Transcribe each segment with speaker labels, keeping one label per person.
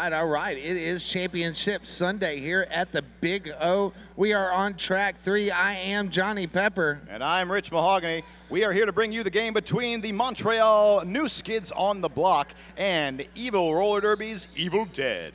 Speaker 1: right. It is Championship Sunday here at the Big O. We are on track 3. I am Johnny Pepper.
Speaker 2: And I'm Rich Mahogany. We are here to bring you the game between the Montreal new Skids on the block and E-Ville Roller Derby's Evil Dead.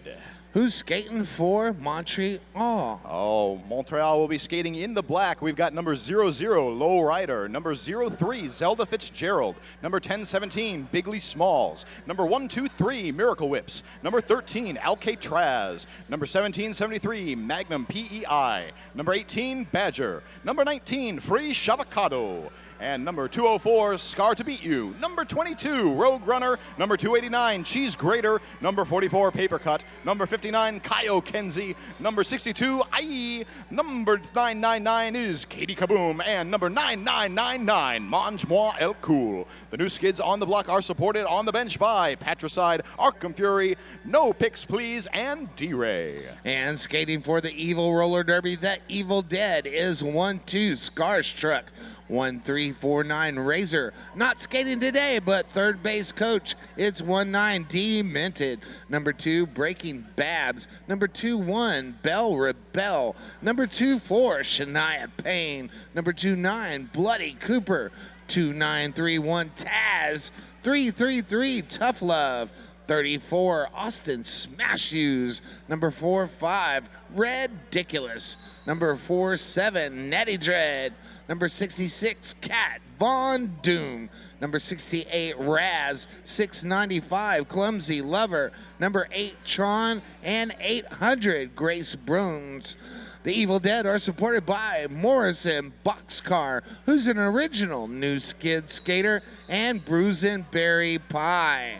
Speaker 1: Who's skating for Montreal?
Speaker 2: Oh, Montreal will be skating in the black. We've got number 00, Low Rider, number 03, Zelda Fitzgerald, number 1017, Bigley Smalls, number 123, Miracle Whips, number 13, Alcatraz, number 1773, Magnum PEI, number 18, Badger, number 19, Free Shavocado, and number 204, Scar to Beat You, number 22, Rogue Runner, number 289, Cheese Grater, number 44, Paper Cut, number 59, Kaio Kenzie, number 62, IE, number 999 is Katie Kaboom, and number 9999, Mange Moi El Cool. The new Skids on the block are supported on the bench by Patricide, Arkham Fury, No Picks Please, and D-Ray.
Speaker 1: And skating for the E-Ville Roller Derby, that Evil Dead is 1-2, Scarstruck. 1349 Razor, not skating today, but third base coach. It's 19 Demented. Number 2 Breaking Babs. Number 21 Belle Rebel. Number 24 Shania Payne. Number 29 Bloody Cooper. 2931 Taz. 333 Tough Love. 34 Austin Smash Shoes. Number 45 Ridiculous. Number 47 Netty Dread. Number 66 Cat Von Doom. Number 68 Raz. 695 Clumsy Lover. Number 8 Tron, and 800 Grace Bruns. The Evil Dead are supported by Morrison Boxcar, who's an original new Skid skater, and Bruisin' Berry Pie.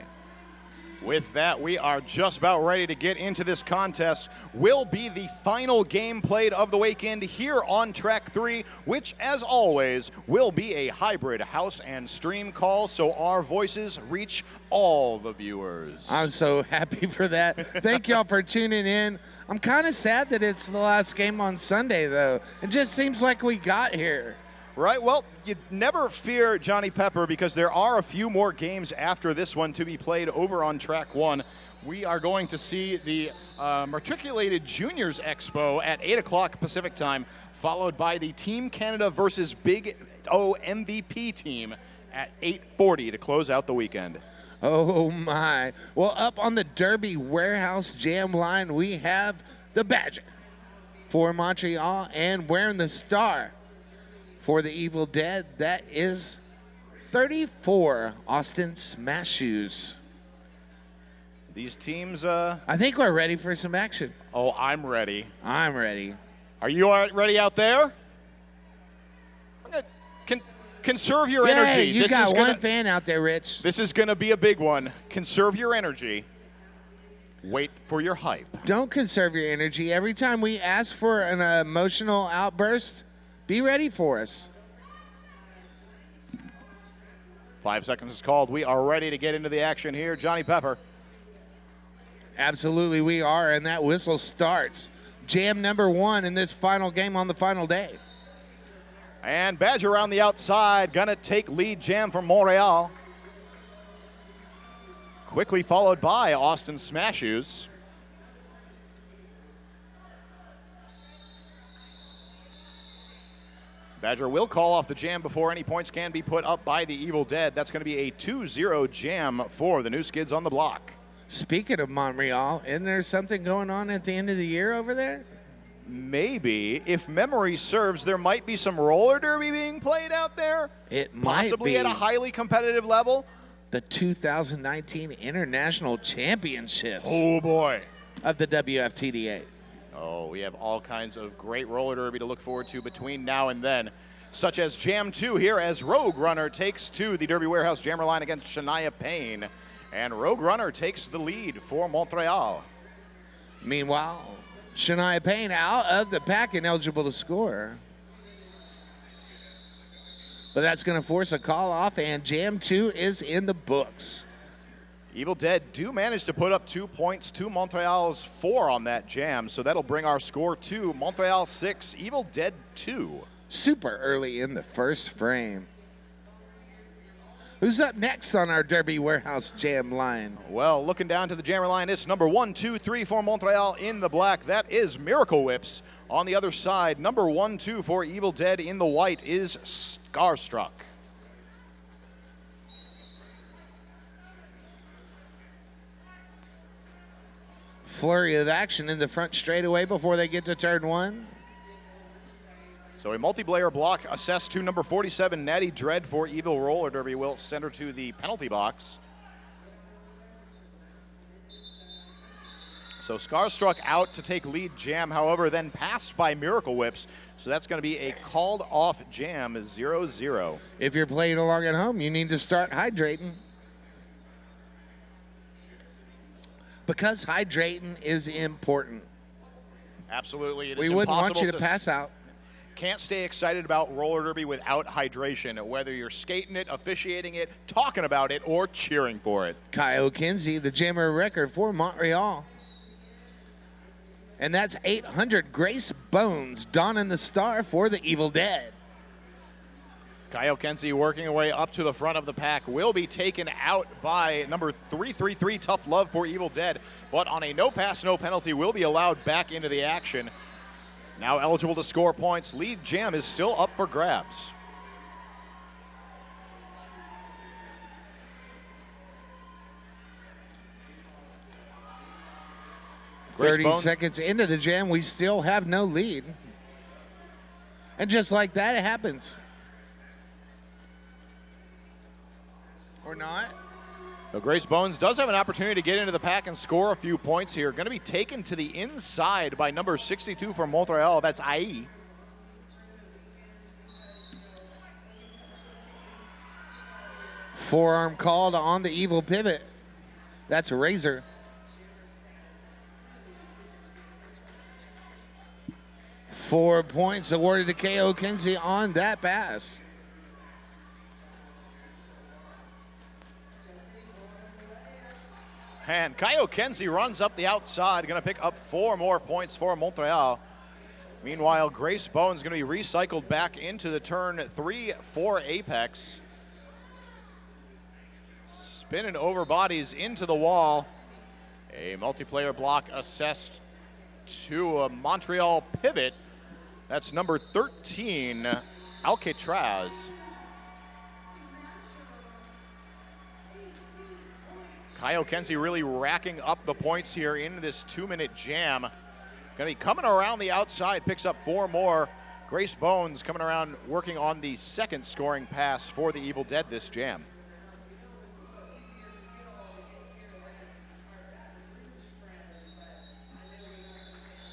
Speaker 2: With that, we are just about ready to get into this contest. Will be the final game played of the weekend here on track 3, which, as always, will be a hybrid house and stream call, so our voices reach all the viewers.
Speaker 1: I'm so happy for that. Thank y'all for tuning in. I'm kind of sad that it's the last game on Sunday, though. It just seems like we got here.
Speaker 2: Right, well, you never fear Johnny Pepper because there are a few more games after this one to be played over on track 1. We are going to see the Matriculated Juniors Expo at 8 o'clock Pacific time, followed by the Team Canada versus Big O MVP team at 8:40 to close out the weekend.
Speaker 1: Oh, my. Well, up on the Derby Warehouse Jam line, we have the Badger for Montreal, and wearing the star for the Evil Dead, that is 34 Austin Smash Shoes.
Speaker 2: These teams,
Speaker 1: I think we're ready for some action.
Speaker 2: Oh, I'm ready.
Speaker 1: I'm ready.
Speaker 2: Are you all ready out there? Conserve your energy.
Speaker 1: You got one fan out there, Rich.
Speaker 2: This is going to be a big one. Conserve your energy. Wait for your hype.
Speaker 1: Don't conserve your energy. Every time we ask for an emotional outburst, be ready for us.
Speaker 2: 5 seconds is called. We are ready to get into the action here. Johnny Pepper.
Speaker 1: Absolutely we are, and that whistle starts. Jam number 1 in this final game on the final day.
Speaker 2: And Badger around the outside, gonna take lead jam from Montreal. Quickly followed by Austin Smashes. Badger will call off the jam before any points can be put up by the Evil Dead. That's going to be a 2-0 jam for the new Skids on the block.
Speaker 1: Speaking of Montreal, isn't there something going on at the end of the year over there?
Speaker 2: Maybe. If memory serves, there might be some roller derby being played out there.
Speaker 1: It might
Speaker 2: possibly
Speaker 1: be
Speaker 2: at a highly competitive level.
Speaker 1: The 2019 International Championships.
Speaker 2: Oh, boy.
Speaker 1: Of the WFTDA.
Speaker 2: Oh, we have all kinds of great roller derby to look forward to between now and then, such as Jam 2 here as Rogue Runner takes to the Derby Warehouse Jammer line against Shania Payne. And Rogue Runner takes the lead for Montreal.
Speaker 1: Meanwhile, Shania Payne out of the pack and eligible to score. But that's going to force a call off, and Jam 2 is in the books.
Speaker 2: Evil Dead do manage to put up 2 points to Montreal's 4 on that jam, so that'll bring our score to Montreal 6, Evil Dead 2.
Speaker 1: Super early in the first frame. Who's up next on our Derby Warehouse Jam line?
Speaker 2: Well, looking down to the jammer line, it's number 1, 2, 3 for Montreal in the black. That is Miracle Whips. On the other side, number 1, 2 for Evil Dead in the white is Scarstruck.
Speaker 1: Flurry of action in the front straightaway before they get to turn 1.
Speaker 2: So a multi-player block assessed to number 47, Natty Dread for E-Ville Roller Derby will send her to the penalty box. So Scarstruck out to take lead jam, however, then passed by Miracle Whips. So that's going to be a called off jam 0-0.
Speaker 1: If you're playing along at home, you need to start hydrating. Because hydrating is important.
Speaker 2: Absolutely. It is
Speaker 1: we wouldn't want
Speaker 2: impossible
Speaker 1: you to pass out.
Speaker 2: Can't stay excited about roller derby without hydration, whether you're skating it, officiating it, talking about it, or cheering for it.
Speaker 1: Kyle Kinsey, the jammer record for Montreal. And that's 800. Grace Bones donning the star for the Evil Dead.
Speaker 2: Kyle Kinsey working her way up to the front of the pack will be taken out by number 333, Tough Love for Evil Dead, but on a no pass, no penalty will be allowed back into the action. Now eligible to score points. Lead jam is still up for grabs. Grace
Speaker 1: 30
Speaker 2: Bones.
Speaker 1: seconds into the jam, we still have no lead. And just like that, it happens. Or not.
Speaker 2: So Grace Bones does have an opportunity to get into the pack and score a few points here. Going to be taken to the inside by number 62 from Montreal. That's IE.
Speaker 1: Forearm called on the Evil pivot. That's a Razor. Four points awarded to KO Kinsey on that pass.
Speaker 2: And Kyle Kinsey runs up the outside, going to pick up 4 more points for Montreal. Meanwhile, Grace Bones going to be recycled back into the turn 3 for Apex. Spinning over bodies into the wall. A multiplayer block assessed to a Montreal pivot. That's number 13, Alcatraz. Kyle Kinsey really racking up the points here in this 2-minute jam. Going to be coming around the outside, picks up 4 more. Grace Bones coming around, working on the second scoring pass for the Evil Dead this jam.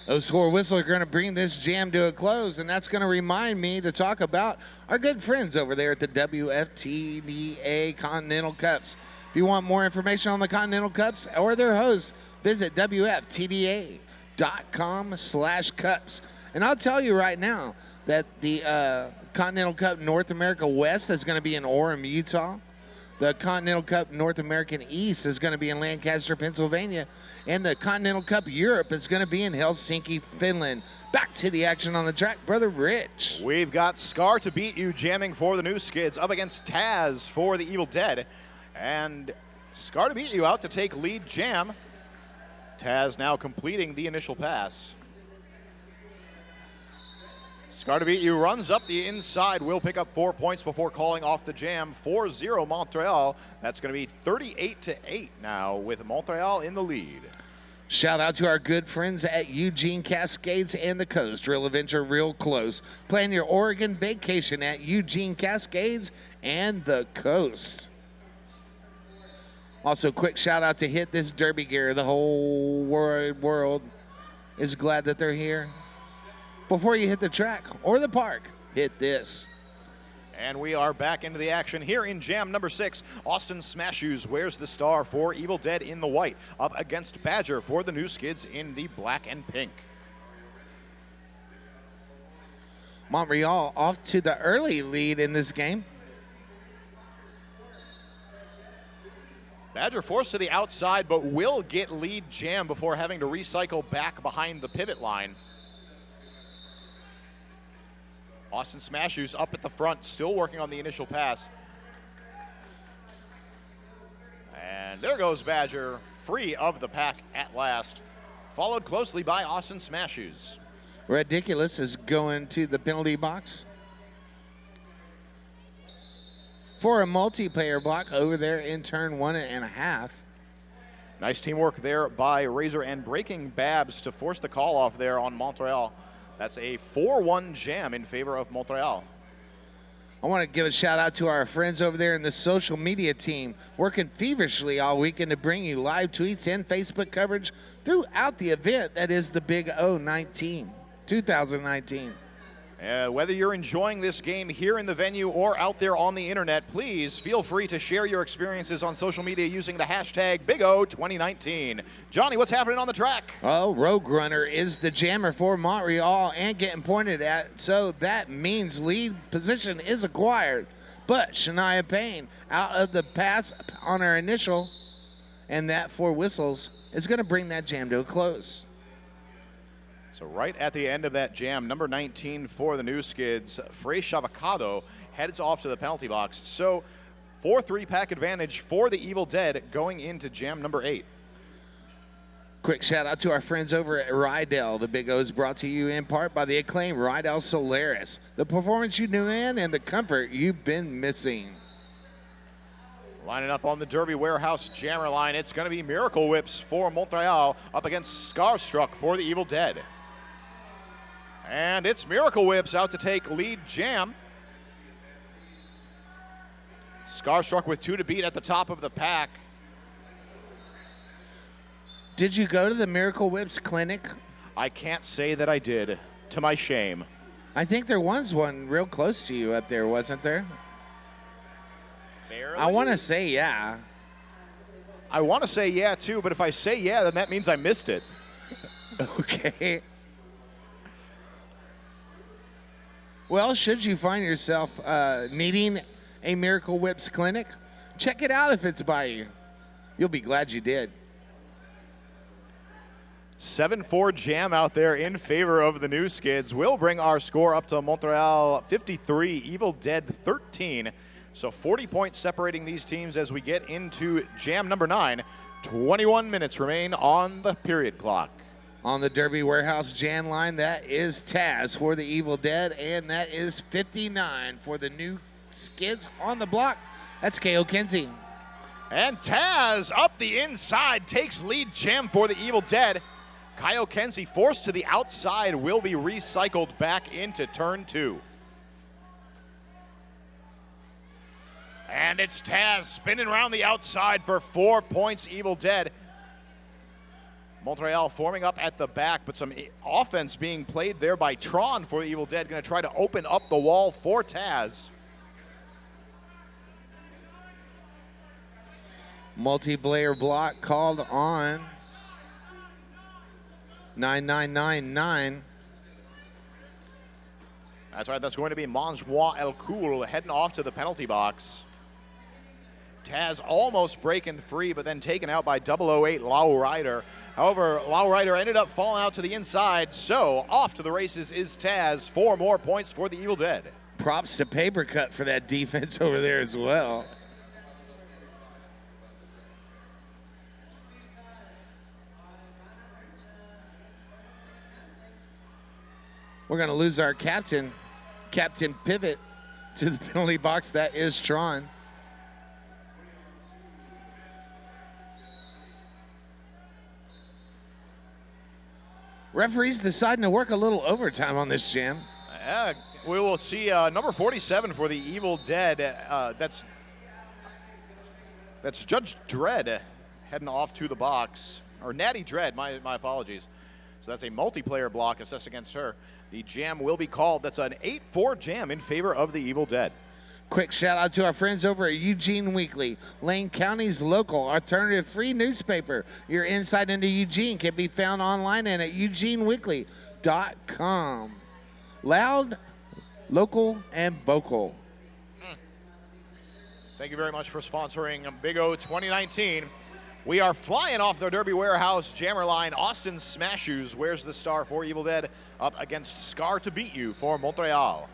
Speaker 1: Those score whistles are going to bring this jam to a close, and that's going to remind me to talk about our good friends over there at the WFTDA Continental Cups. If you want more information on the Continental Cups or their hosts, visit WFTDA.com/cups. And I'll tell you right now that the Continental Cup North America West is going to be in Orem, Utah. The Continental Cup North American East is going to be in Lancaster, Pennsylvania. And the Continental Cup Europe is going to be in Helsinki, Finland. Back to the action on the track, Brother Rich.
Speaker 2: We've got Scar to Beat You jamming for the new Skids up against Taz for the Evil Dead. And Scar to Beat You out to take lead jam. Taz now completing the initial pass. Scar to Beat You runs up the inside, will pick up 4 points before calling off the jam. 4-0 Montreal. That's going to be 38-8 now with Montreal in the lead.
Speaker 1: Shout out to our good friends at Eugene Cascades and the Coast. Real adventure, real close. Plan your Oregon vacation at Eugene Cascades and the Coast. Also, quick shout out to Hit This Derby Gear. The whole world is glad that they're here. Before you hit the track or the park, hit this.
Speaker 2: And we are back into the action here in jam number 6. Austin Smashoes wears the star for Evil Dead in the white, up against Badger for the new Skids in the black and pink.
Speaker 1: Montreal off to the early lead in this game.
Speaker 2: Badger forced to the outside, but will get lead jam before having to recycle back behind the pivot line. Austin Smashoes up at the front, still working on the initial pass. And there goes Badger, free of the pack at last, followed closely by Austin Smashoes.
Speaker 1: Ridiculous is going to the penalty box for a multiplayer block over there in turn 1.5.
Speaker 2: Nice teamwork there by Razor and breaking Babs to force the call off there on Montreal. That's a 4-1 jam in favor of Montreal.
Speaker 1: I want to give a shout out to our friends over there in the social media team, working feverishly all weekend to bring you live tweets and Facebook coverage throughout the event that is the Big O 2019.
Speaker 2: Whether you're enjoying this game here in the venue or out there on the internet, please feel free to share your experiences on social media using the hashtag BigO2019. Johnny, what's happening on the track?
Speaker 1: Oh, Rogue Runner is the jammer for Montreal and getting pointed at, so that means lead position is acquired. But Shania Payne out of the pass on her initial, and that 4 whistles is going to bring that jam to a close.
Speaker 2: So right at the end of that jam, number 19 for the new Skids, Frey Shavacado heads off to the penalty box. So 4-3 pack advantage for the Evil Dead going into jam number 8.
Speaker 1: Quick shout out to our friends over at Rydell. The Big O is brought to you in part by the acclaimed Rydell Solaris. The performance you demand and the comfort you've been missing.
Speaker 2: Lining up on the Derby Warehouse jammer line, it's going to be Miracle Whips for Montreal up against Scarstruck for the Evil Dead. And it's Miracle Whips out to take lead jam. Scarstruck with 2 to beat at the top of the pack.
Speaker 1: Did you go to the Miracle Whips clinic?
Speaker 2: I can't say that I did, to my shame.
Speaker 1: I think there was one real close to you up there, wasn't there?
Speaker 2: Barely?
Speaker 1: I want to say yeah.
Speaker 2: I want to say yeah, too, but if I say yeah, then that means I missed it.
Speaker 1: Okay. Well, should you find yourself needing a Miracle Whips clinic, check it out if it's by you. You'll be glad you did.
Speaker 2: 7-4 jam out there in favor of the new Skids will bring our score up to Montreal 53, Evil Dead 13. So 40 points separating these teams as we get into jam number 9. 21 minutes remain on the period clock.
Speaker 1: On the Derby Warehouse jam line, that is Taz for the Evil Dead, and that is 59 for the new Skids. On the block, that's K.O. Kinsey.
Speaker 2: And Taz up the inside takes lead jam for the Evil Dead. Kyle Kenzie forced to the outside will be recycled back into turn 2. And it's Taz spinning around the outside for 4 points, Evil Dead. Montreal forming up at the back, but some offense being played there by Tron for the Evil Dead. Going to try to open up the wall for Taz.
Speaker 1: Multiplayer block called on 9999.
Speaker 2: That's right, that's going to be Manjois El Cool heading off to the penalty box. Taz almost breaking free, but then taken out by 008 Lau Rider. However, Lau Rider ended up falling out to the inside, so off to the races is Taz. 4 more points for the Evil Dead.
Speaker 1: Props to Paper Cut for that defense over there as well. We're going to lose our captain, Captain Pivot, to the penalty box. That is Tron. Referees deciding to work a little overtime on this jam.
Speaker 2: We will see number 47 for the Evil Dead. That's Judge Dredd heading off to the box. Or Natty Dredd, my apologies. So that's a multiplayer block assessed against her. The jam will be called. That's an 8-4 jam in favor of the Evil Dead.
Speaker 1: Quick shout out to our friends over at Eugene Weekly, Lane County's local alternative free newspaper. Your insight into Eugene can be found online and at eugeneweekly.com. Loud, local, and vocal.
Speaker 2: Thank you very much for sponsoring Big O 2019. We are flying off the Derby Warehouse jammer line. Austin Smashoes wears the star for Evil Dead up against Scar to beat you for Montreal.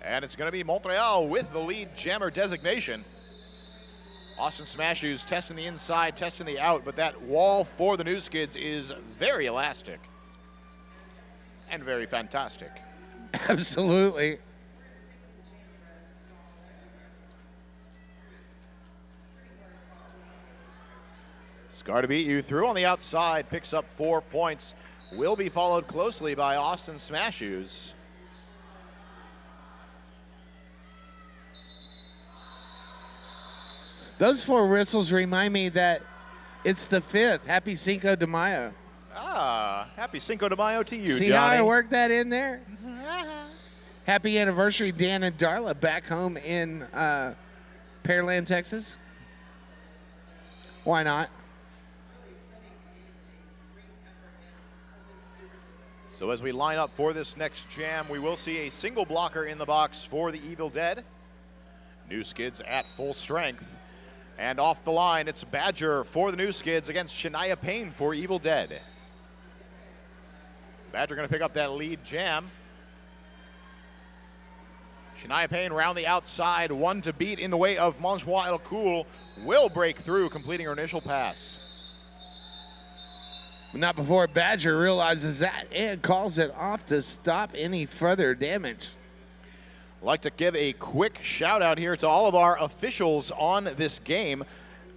Speaker 2: And it's going to be Montreal with the lead jammer designation. Austin Smashoes testing the inside, testing the out, but that wall for the New Skids is very elastic and very fantastic.
Speaker 1: Absolutely.
Speaker 2: Scar to beat you through on the outside, picks up 4 points. Will be followed closely by Austin Smashoes.
Speaker 1: Those 4 whistles remind me that it's the 5th. Happy Cinco de Mayo.
Speaker 2: Ah, happy Cinco de Mayo to you,
Speaker 1: See
Speaker 2: Johnny.
Speaker 1: how I worked that in there? Happy anniversary, Dan and Darla, back home in Pearland, Texas. Why not?
Speaker 2: So as we line up for this next jam, we will see a single blocker in the box for the Evil Dead. New Skids at full strength. And off the line, it's Badger for the New Skids against Shania Payne for Evil Dead. Badger going to pick up that lead jam. Shania Payne round the outside, one to beat in the way of Montreal El Cool. Will break through, completing her initial pass.
Speaker 1: But not before Badger realizes that and calls it off to stop any further damage.
Speaker 2: I'd like to give a quick shout out here to all of our officials on this game.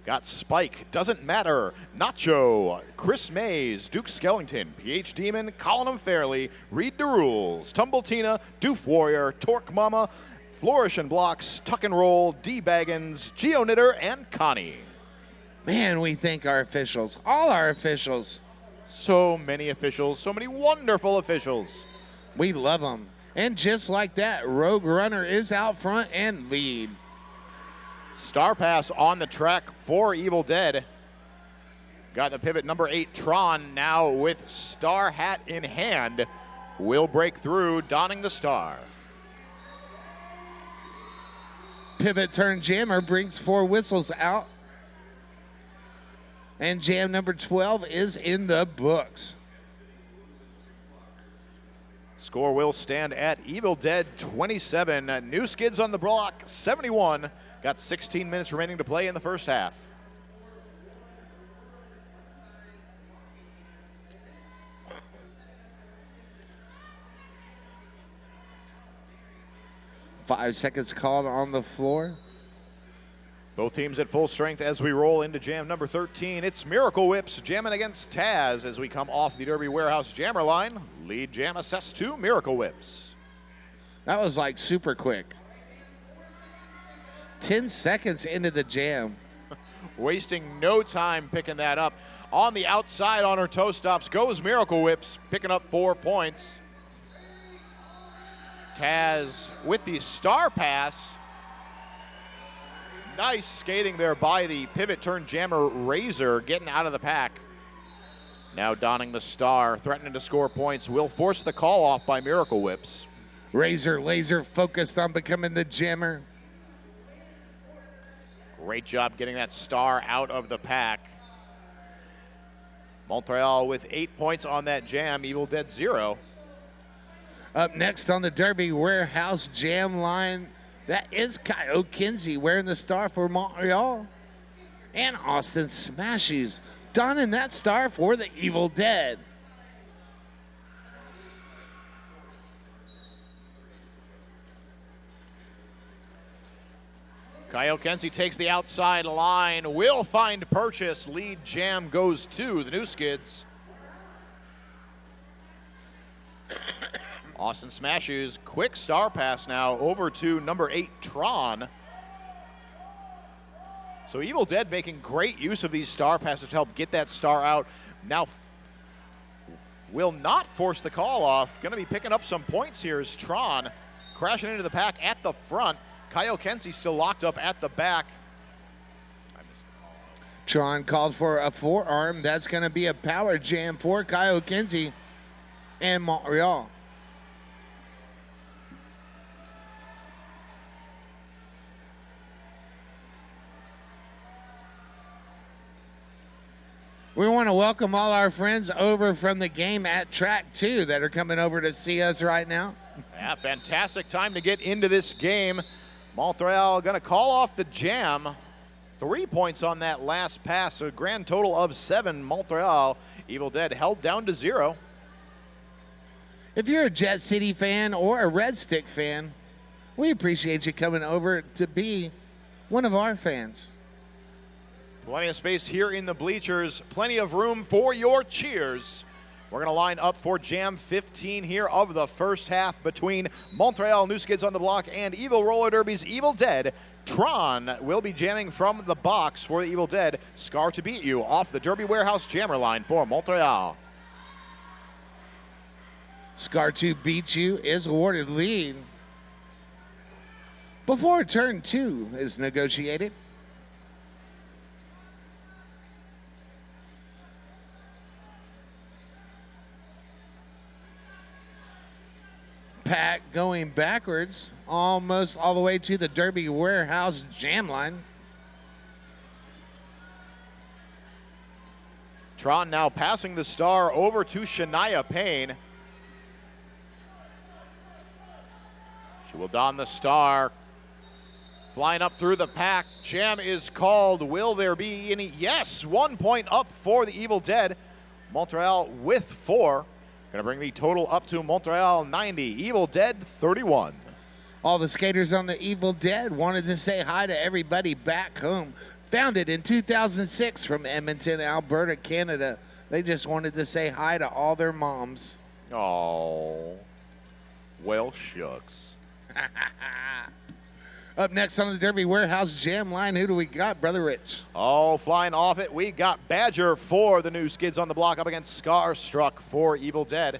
Speaker 2: Got Spike, Doesn't Matter, Nacho, Chris Mays, Duke Skellington, PH Demon, Colin Fairley, Read the Rules, Tumble Tina, Doof Warrior, Torque Mama, Flourish and Blocks, Tuck and Roll, D Baggins, Geo Knitter, and Connie.
Speaker 1: Man, we thank our officials, all our officials.
Speaker 2: So many officials, so many wonderful officials.
Speaker 1: We love them. And just like that, Rogue Runner is out front and lead.
Speaker 2: Star Pass on the track for Evil Dead. Got the pivot number 8, Tron, now with Star Hat in hand. Will break through, donning the star.
Speaker 1: Pivot turn jammer brings 4 whistles out. And jam number 12 is in the books.
Speaker 2: Score will stand at Evil Dead 27. New Skids on the block 71. Got 16 minutes remaining to play in the first half.
Speaker 1: Five seconds called on the floor.
Speaker 2: Both teams at full strength as we roll into jam number 13. It's Miracle Whips jamming against Taz as we come off the Derby Warehouse jammer line. Lead jam assessed to Miracle Whips.
Speaker 1: That was like super quick. 10 seconds into the jam.
Speaker 2: Wasting no time picking that up. On the outside on her toe stops goes Miracle Whips, picking up 4 points. Taz with the star pass. Nice skating there by the pivot turn jammer Razor, getting out of the pack. Now donning the star, threatening to score points, will force the call off by Miracle Whips.
Speaker 1: Razor laser focused on becoming the jammer.
Speaker 2: Great job getting that star out of the pack. Montreal with 8 points on that jam, Evil Dead 0.
Speaker 1: Up next on the Derby Warehouse jam line, that is Kyle Kinsey wearing the star for Montreal. And Austin Smashies donning that star for the Evil Dead.
Speaker 2: Kyle Kinsey takes the outside line, will find purchase. Lead jam goes to the New Skids. Austin Smashoes, quick star pass now over to number 8, Tron. So Evil Dead making great use of these star passes to help get that star out. Now will not force the call off. Going to be picking up some points here is Tron crashing into the pack at the front. Kyle Kinsey still locked up at the back.
Speaker 1: Tron called for a forearm. That's going to be a power jam for Kyle Kinsey and Montreal. We want to welcome all our friends over from the game at Track 2 that are coming over to see us right now.
Speaker 2: Yeah, fantastic time to get into this game. Montreal going to call off the jam 3 points on that last pass, so a grand total of 7. Montreal, Evil Dead held down to 0.
Speaker 1: If you're a Jet City fan or a Red Stick fan, we appreciate you coming over to be one of our fans.
Speaker 2: Plenty of space here in the bleachers, plenty of room for your cheers. We're going to line up for Jam 15 here of the first half between Montreal, New Skids on the Block, and E-Ville Roller Derby's Evil Dead. Tron will be jamming from the box for the Evil Dead. Scar to beat you off the Derby Warehouse jammer line for Montreal.
Speaker 1: Scar to beat you is awarded lead before turn 2 is negotiated. Pack going backwards almost all the way to the Derby Warehouse jam line.
Speaker 2: Tron now passing the star over to Shania Payne. She will don the star. Flying up through the pack. Jam is called. Will there be any? Yes, 1 point up for the Evil Dead. Montreal with 4. Gonna bring the total up to Montreal 90, Evil Dead 31.
Speaker 1: All the skaters on the Evil Dead wanted to say hi to everybody back home. Founded in 2006 from Edmonton, Alberta, Canada. They just wanted to say hi to all their moms.
Speaker 2: Oh, well, shucks.
Speaker 1: Up next on the Derby Warehouse jam line, who do we got, Brother Rich?
Speaker 2: Oh, flying off it, we got Badger for the New Skids on the Block up against Scarstruck for Evil Dead.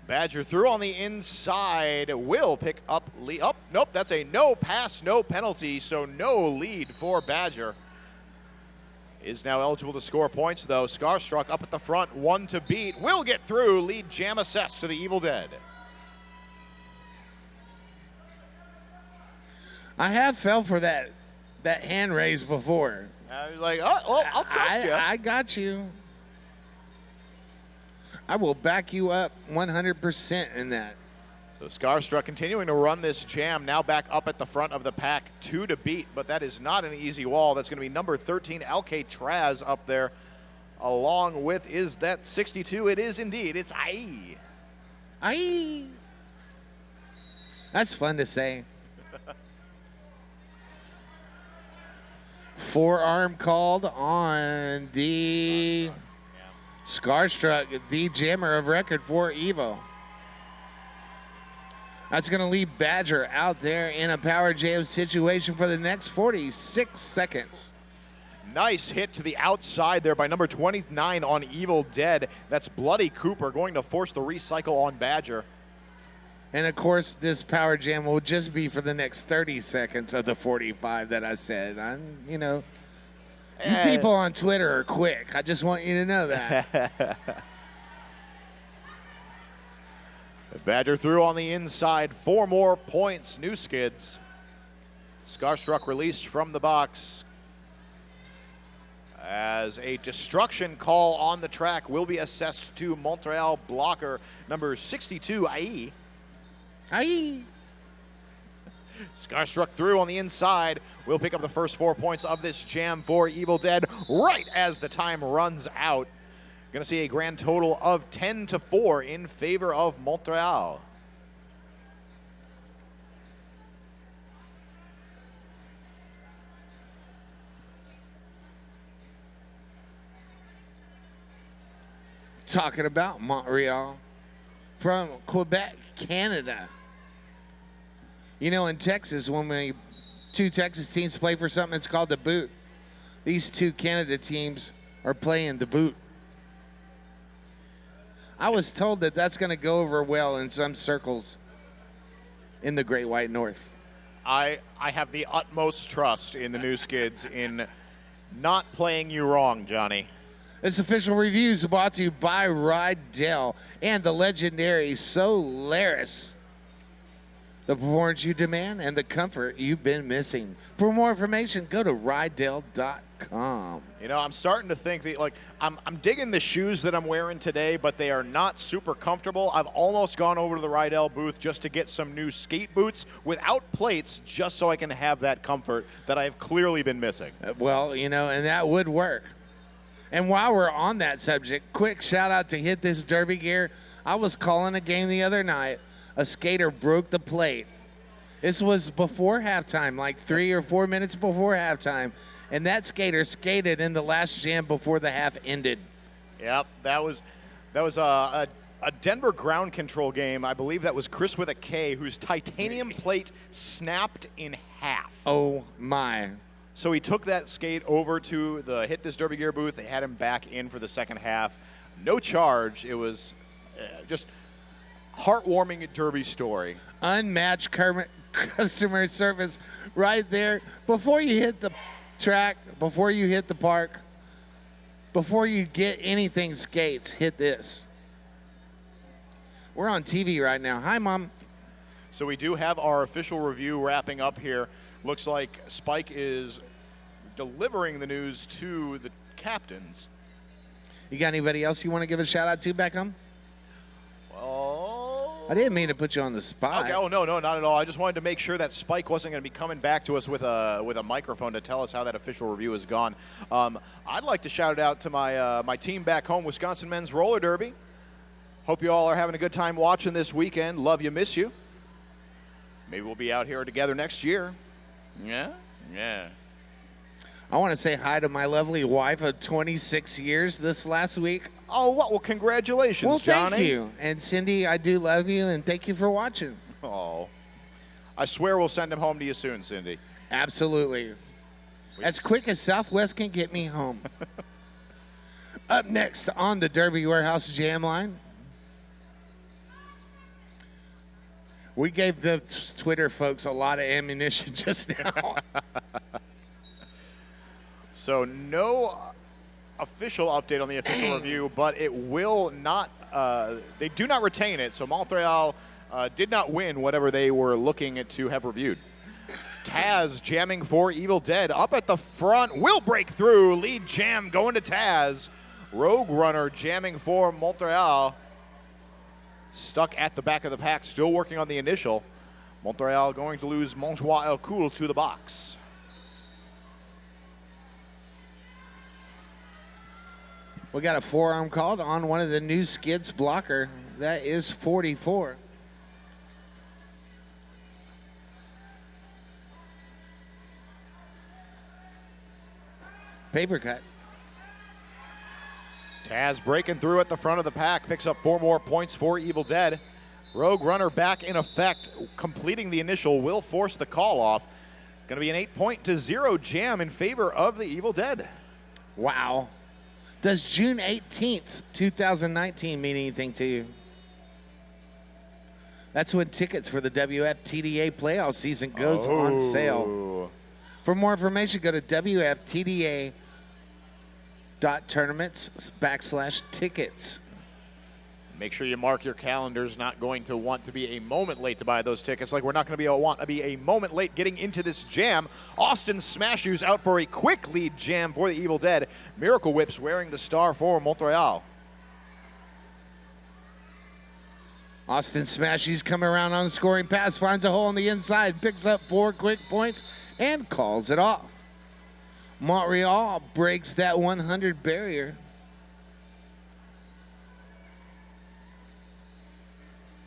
Speaker 2: Badger through on the inside, will pick up lead. Oh, nope, that's a no pass, no penalty, so no lead for Badger. Is now eligible to score points, though. Scarstruck up at the front, 1 to beat. Will get through, lead jam assessed to the Evil Dead.
Speaker 1: I have fell for that hand raise before.
Speaker 2: I was like, oh, I'll trust you.
Speaker 1: I got you. I will back you up 100% in that.
Speaker 2: So Scarstruck continuing to run this jam, now back up at the front of the pack, 2 to beat, but that is not an easy wall. That's going to be number 13, Alcatraz up there, along with, is that 62? It is indeed. It's Aye.
Speaker 1: Aye. That's fun to say. Forearm called on the Scarstruck, the jammer of record for Evo. That's going to leave Badger out there in a power jam situation for the next 46 seconds.
Speaker 2: Nice hit to the outside there by number 29 on Evil Dead. That's Bloody Cooper going to force the recycle on Badger.
Speaker 1: And, of course, this power jam will just be for the next 30 seconds of the 45 that I said. You people on Twitter are quick. I just want you to know that.
Speaker 2: Badger through on the inside. 4 more points. New Skids. Scarstruck released from the box. As a destruction call on the track will be assessed to Montreal blocker number 62, Aye.
Speaker 1: Aye.
Speaker 2: Scarstruck through on the inside. Will pick up the first 4 points of this jam for Evil Dead right as the time runs out. Going to see a grand total of 10-4 in favor of Montreal.
Speaker 1: Talking about Montreal from Quebec, Canada. You know, in Texas, when two Texas teams play for something, it's called the boot. These two Canada teams are playing the boot. I was told that that's going to go over well in some circles in the Great White North.
Speaker 2: I have the utmost trust in the New Skids in not playing you wrong, Johnny.
Speaker 1: This official review is brought to you by Rydell and the legendary Solaris. the performance you demand, and the comfort you've been missing. For more information, go to rydell.com.
Speaker 2: You know, I'm starting to think that, like, I'm digging the shoes that I'm wearing today, but they are not super comfortable. I've almost gone over to the Rydell booth just to get some new skate boots without plates, just so I can have that comfort that I've clearly been missing.
Speaker 1: Well, you know, and that would work. And while we're on that subject, quick shout out to Hit This Derby Gear. I was calling a game the other night. A skater broke the plate. This was before halftime, like 3 or 4 minutes before halftime. And that skater skated in the last jam before the half ended.
Speaker 2: Yep, that was a Denver ground control game. I believe that was Chris with a K, whose titanium plate snapped in half.
Speaker 1: Oh, my.
Speaker 2: So he took that skate over to the Hit This Derby Gear booth. They had him back in for the second half. No charge. It was just heartwarming derby story.
Speaker 1: Unmatched customer service right there. Before you hit the track, before you hit the park, before you get anything skates, hit this. We're on TV right now. Hi, Mom.
Speaker 2: So we do have our official review wrapping up here. Looks like Spike is delivering the news to the captains.
Speaker 1: You got anybody else you want to give a shout out to back home?
Speaker 2: Oh.
Speaker 1: I didn't mean to put you on the spot.
Speaker 2: Okay. Oh, no, not at all. I just wanted to make sure that Spike wasn't going to be coming back to us with a microphone to tell us how that official review has gone. I'd like to shout it out to my team back home, Wisconsin Men's Roller Derby. Hope you all are having a good time watching this weekend. Love you, miss you. Maybe we'll be out here together next year. Yeah.
Speaker 1: I want to say hi to my lovely wife of 26 years this last week.
Speaker 2: Oh, what? Well, congratulations,
Speaker 1: well,
Speaker 2: Johnny.
Speaker 1: Thank you. And Cindy, I do love you, and thank you for watching.
Speaker 2: Oh. I swear we'll send him home to you soon, Cindy.
Speaker 1: Absolutely. As quick as Southwest can get me home. Up next on the Derby Warehouse Jam Line, we gave the Twitter folks a lot of ammunition just now.
Speaker 2: So no official update on the official review, but it will not, they do not retain it, so Montreal did not win whatever they were looking to have reviewed. Taz jamming for Evil Dead up at the front, will break through, lead jam going to Taz. Rogue Runner jamming for Montreal. Stuck at the back of the pack, still working on the initial. Montreal going to lose Montjoie El Cool to the box.
Speaker 1: We got a forearm called on one of the new Skids blocker. That is 44. Paper cut.
Speaker 2: Taz breaking through at the front of the pack, picks up 4 more points for Evil Dead. Rogue Runner back in effect, completing the initial, will force the call off. Going to be an 8-0 jam in favor of the Evil Dead.
Speaker 1: Wow. Does June 18th, 2019 mean anything to you? That's when tickets for the WFTDA playoff season goes on sale. For more information, go to WFTDA.tournaments/tickets.
Speaker 2: Make sure you mark your calendars. Not going to want to be a moment late to buy those tickets, like we're not going to want to be a moment late getting into this jam. Austin Smashu's out for a quick lead jam for the Evil Dead. Miracle Whip's wearing the star for Montreal.
Speaker 1: Austin Smashy's coming around on the scoring pass, finds a hole on the inside, picks up 4 quick points, and calls it off. Montreal breaks that 100 barrier.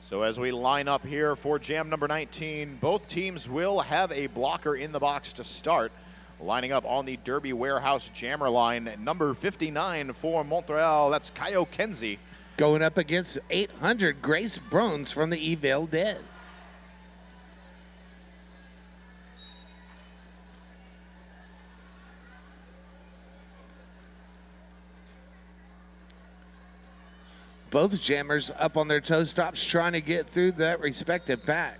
Speaker 2: So as we line up here for jam number 19, both teams will have a blocker in the box to start. Lining up on the Derby Warehouse jammer line, number 59 for Montreal, that's Kaio Kenzie.
Speaker 1: Going up against 800 Grace Brones from the E-Ville Dead. Both jammers up on their toe stops trying to get through that respective pack.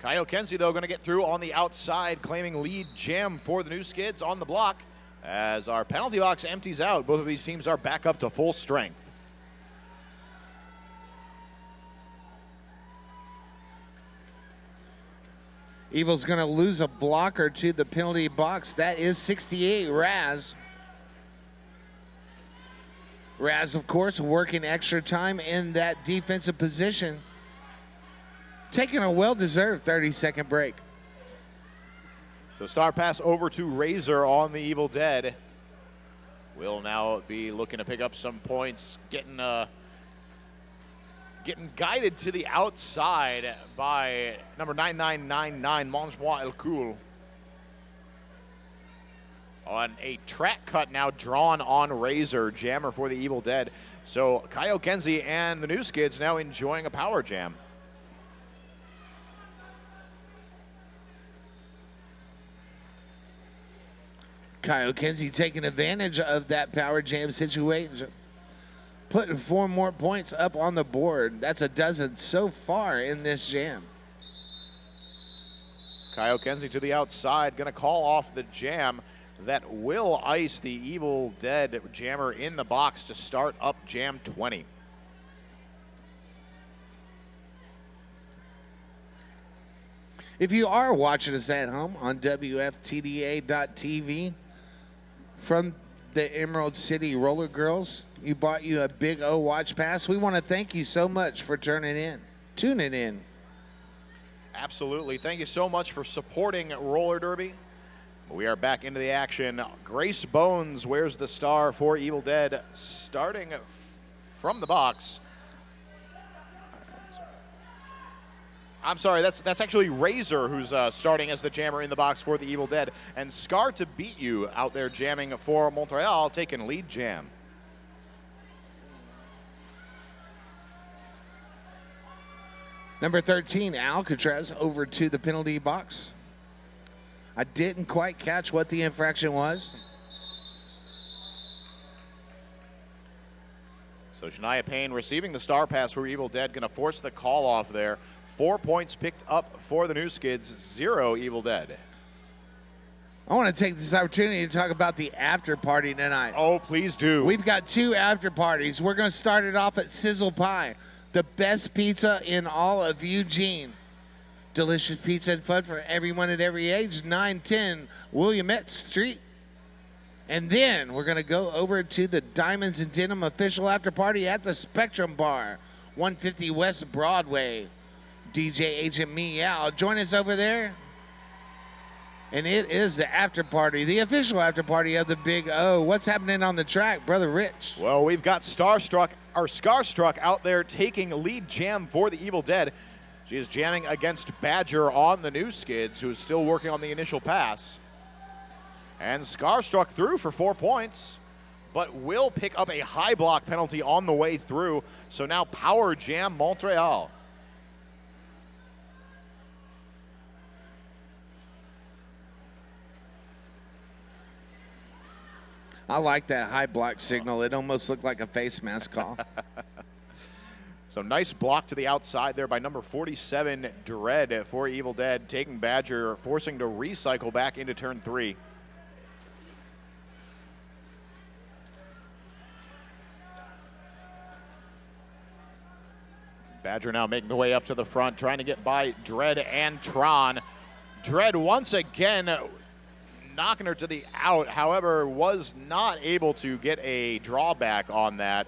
Speaker 2: Kaio Kenzie, though, going to get through on the outside, claiming lead jam for the new Skids on the block. As our penalty box empties out, both of these teams are back up to full strength.
Speaker 1: Evil's going to lose a blocker to the penalty box. That is 68, Raz. Raz, of course, working extra time in that defensive position. Taking a well-deserved 30-second break.
Speaker 2: So star pass over to Razor on the Evil Dead. Will now be looking to pick up some points, getting guided to the outside by number 9999, Mange-moi El Cool. On a track cut now drawn on Razor, jammer for the Evil Dead. So Kyle Kenzie and the new Skids now enjoying a power jam.
Speaker 1: Kyle Kenzie taking advantage of that power jam situation, putting 4 more points up on the board. That's a dozen so far in this jam.
Speaker 2: Kyle Kenzie to the outside, gonna call off the jam that will ice the Evil Dead jammer in the box to start up jam 20.
Speaker 1: If you are watching us at home on WFTDA.tv from the Emerald City Roller Girls, you bought you a Big O watch pass. We want to thank you so much for tuning in.
Speaker 2: Absolutely. Thank you so much for supporting Roller Derby. We are back into the action. Grace Bones wears the star for Evil Dead, starting from the box. I'm sorry, that's actually Razor who's starting as the jammer in the box for the Evil Dead. And Scar to beat you out there jamming for Montreal, taking lead jam.
Speaker 1: Number 13, Alcatraz, over to the penalty box. I didn't quite catch what the infraction was.
Speaker 2: So Shania Payne receiving the star pass for Evil Dead, going to force the call off there. 4 points picked up for the new Skids, 0 Evil Dead.
Speaker 1: I want to take this opportunity to talk about the after party tonight.
Speaker 2: Oh, please do.
Speaker 1: We've got 2 after parties. We're going to start it off at Sizzle Pie, the best pizza in all of Eugene. Delicious pizza and fun for everyone at every age, 910 Williamette Street. And then we're going to go over to the Diamonds and Denim official after party at the Spectrum Bar, 150 West Broadway. DJ Agent Meow, join us over there. And it is the after party, the official after party of the Big O. What's happening on the track, Brother Rich?
Speaker 2: Well, we've got Scarstruck out there taking lead jam for the Evil Dead. She is jamming against Badger on the new Skids, who is still working on the initial pass. And Scarstruck through for 4 points, but will pick up a high block penalty on the way through. So now power jam Montreal.
Speaker 1: I like that high block signal. It almost looked like a face mask call.
Speaker 2: So nice block to the outside there by number 47, Dread for Evil Dead, taking Badger, forcing to recycle back into turn 3. Badger now making the way up to the front, trying to get by Dread and Tron. Dread once again knocking her to the out, however, was not able to get a drawback on that.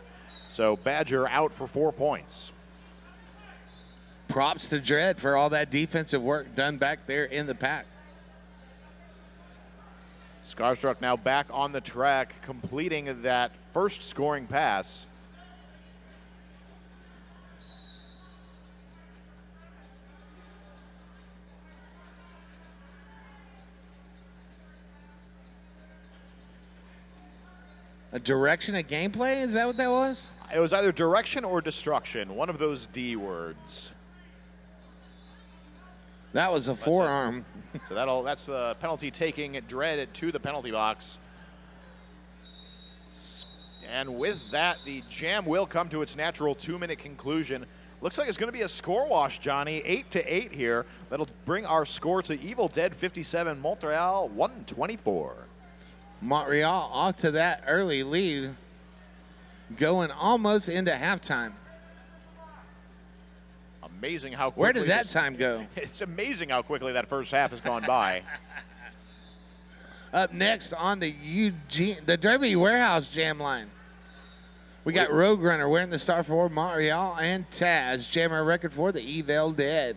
Speaker 2: So Badger out for 4 points.
Speaker 1: Props to Dread for all that defensive work done back there in the pack.
Speaker 2: Scarstruck now back on the track, completing that first scoring pass.
Speaker 1: A direction of gameplay? Is that what that was?
Speaker 2: It was either direction or destruction, one of those D words.
Speaker 1: That was a forearm.
Speaker 2: So that's the penalty, taking Dread to the penalty box. And with that, the jam will come to its natural 2-minute conclusion. Looks like it's going to be a score wash, Johnny. 8-8 here. That'll bring our score to Evil Dead 57, Montreal 124.
Speaker 1: Montreal off to that early lead, going almost into halftime.
Speaker 2: amazing how quickly.
Speaker 1: Where did that time go?
Speaker 2: It's amazing how quickly that first half has gone by.
Speaker 1: Up next on the Derby Warehouse Jam line, we got Rogue Runner wearing the star for Montreal and Taz jamming a record for the E-Ville Dead.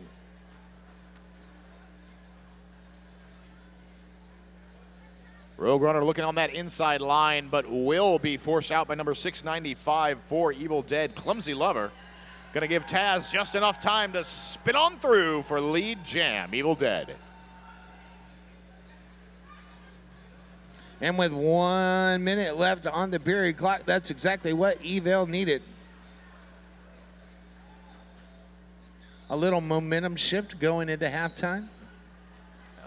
Speaker 2: Rogue Runner looking on that inside line, but will be forced out by number 695 for E-Ville Dead. Clumsy Lover. Going to give Taz just enough time to spin on through for lead jam. E-Ville Dead.
Speaker 1: And with 1 minute left on the period clock, that's exactly what E-Ville needed. A little momentum shift going into halftime.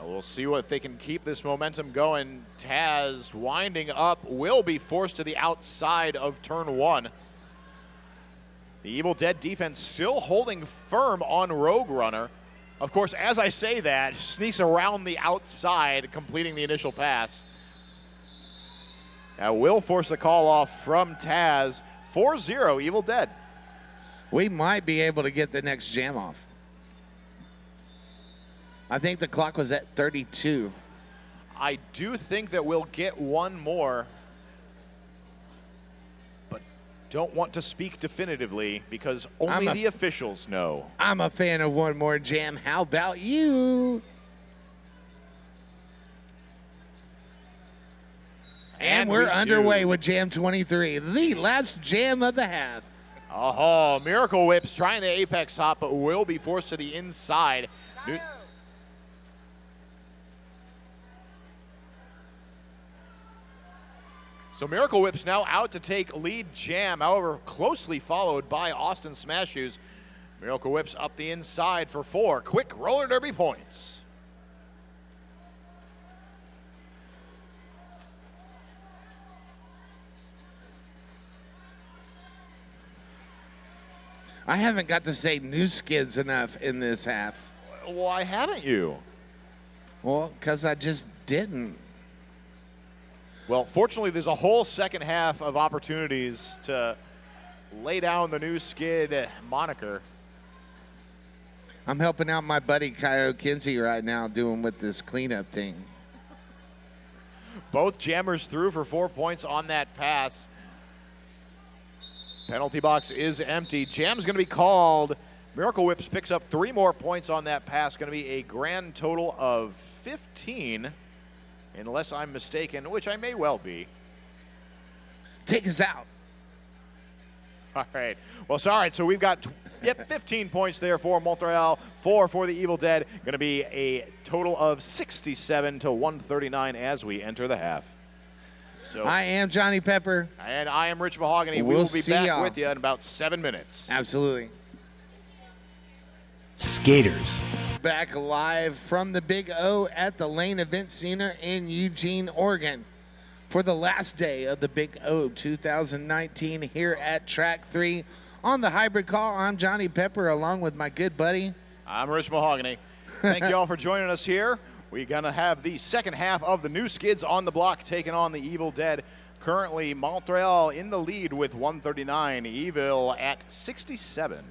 Speaker 2: We'll see if they can keep this momentum going. Taz winding up, will be forced to the outside of turn one. The E-Ville Dead defense still holding firm on Rogue Runner. Of course, as I say that, sneaks around the outside, completing the initial pass. That will force the call off from Taz. 4-0, E-Ville Dead.
Speaker 1: We might be able to get the next jam off. I think the clock was at 32.
Speaker 2: I do think that we'll get one more, but don't want to speak definitively because only the officials know.
Speaker 1: I'm a fan of one more jam. How about you? And we're underway with Jam 23, the last jam of the half.
Speaker 2: Oh, Miracle Whips trying the apex hop, but will be forced to the inside. So Miracle Whip's now out to take lead jam, however, closely followed by Austin Smash Shoes. Miracle Whip's up the inside for 4 quick roller derby points.
Speaker 1: I haven't got to say new Skids enough in this half.
Speaker 2: Why haven't you?
Speaker 1: Well, because I just didn't.
Speaker 2: Well, fortunately, there's a whole second half of opportunities to lay down the new Skid moniker.
Speaker 1: I'm helping out my buddy Kyle Kinsey right now doing with this cleanup thing.
Speaker 2: Both jammers through for 4 points on that pass. Penalty box is empty. Jam's going to be called. Miracle Whips picks up 3 more points on that pass. Going to be a grand total of 15. Unless I'm mistaken, which I may well be.
Speaker 1: Take us out.
Speaker 2: All right. Well, sorry. So we've got 15 points there for Montreal, 4 for the E-Ville Dead. Going to be a total of 67 to 139 as we enter the half. So
Speaker 1: I am Johnny Pepper.
Speaker 2: And I am Rich Mahogany. We will be back with you in about 7 minutes.
Speaker 1: Absolutely.
Speaker 3: Skaters.
Speaker 1: Back live from the Big O at the Lane Event Center in Eugene, Oregon for the last day of the Big O 2019 here at Track 3 on the Hybrid Call. I'm Johnny Pepper along with my good buddy.
Speaker 2: I'm Rich Mahogany. Thank you all for joining us here. We're going to have the second half of the new Skids on the block taking on the E-Ville Dead. Currently, Montreal in the lead with 139, E-Ville at 67.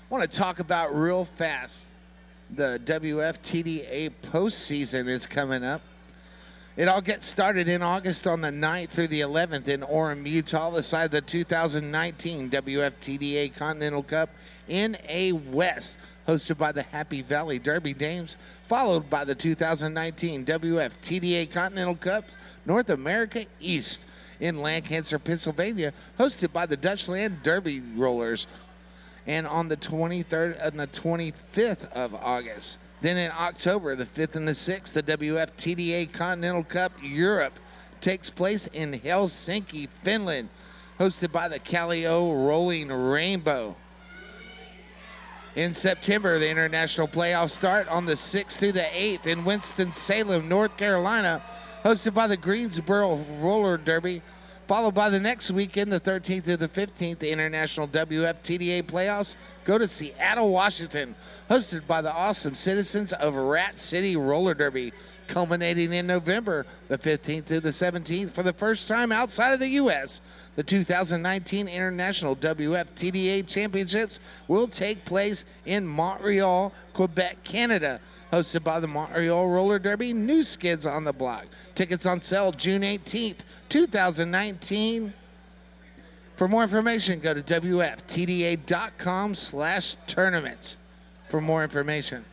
Speaker 1: I want to talk about real fast. The WFTDA postseason is coming up. It all gets started in August on the 9th through the 11th in Orem, Utah, the side of the 2019 WFTDA Continental Cup in A West, hosted by the Happy Valley Derby Dames, followed by the 2019 WFTDA Continental Cup North America East in Lancaster, Pennsylvania, hosted by the Dutchland Derby Rollers. And on the 23rd and the 25th of August. Then in October, the 5th and the 6th, the WFTDA Continental Cup Europe takes place in Helsinki, Finland, hosted by the Callio Rolling Rainbow. In September, the international playoffs start on the 6th through the 8th in Winston-Salem, North Carolina, hosted by the Greensboro Roller Derby, followed by the next weekend, the 13th through the 15th, the International WFTDA playoffs go to Seattle, Washington, hosted by the awesome citizens of Rat City Roller Derby. Culminating in November the 15th through the 17th for the first time outside of the U.S., the 2019 International WFTDA Championships will take place in Montreal, Quebec, Canada. Hosted by the Montreal Roller Derby, new Skids on the block. Tickets on sale June 18th, 2019. For more information, go to WFTDA.com/tournaments for more information.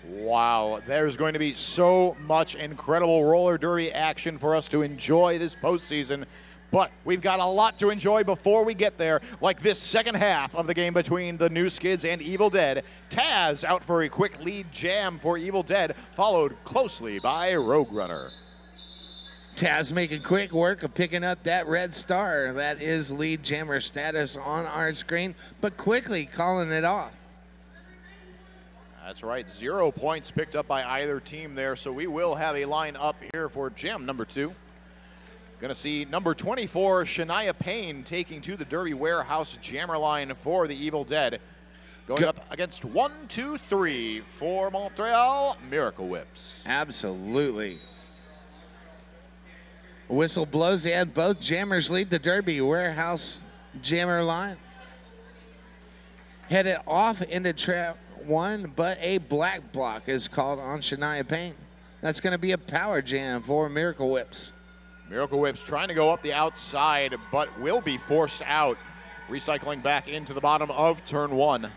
Speaker 2: Wow, there's going to be so much incredible roller derby action for us to enjoy this postseason. But we've got a lot to enjoy before we get there, like this second half of the game between the new Skids and Evil Dead. Taz out for a quick lead jam for Evil Dead, followed closely by Rogue Runner.
Speaker 1: Taz making quick work of picking up that red star. That is lead jammer status on our screen, but quickly calling it off.
Speaker 2: That's right, 0 points picked up by either team there, so we will have a line up here for jam number 2. Going to see number 24, Shania Payne, taking to the Derby Warehouse jammer line for the Evil Dead. Going up against 1, 2, 3 for Montreal, Miracle Whips.
Speaker 1: Absolutely. Whistle blows and both jammers leave the Derby Warehouse jammer line. Headed off into trap 1, but a black block is called on Shania Payne. That's going to be a power jam for Miracle Whips.
Speaker 2: Miracle Whips trying to go up the outside, but will be forced out, recycling back into the bottom of turn 1.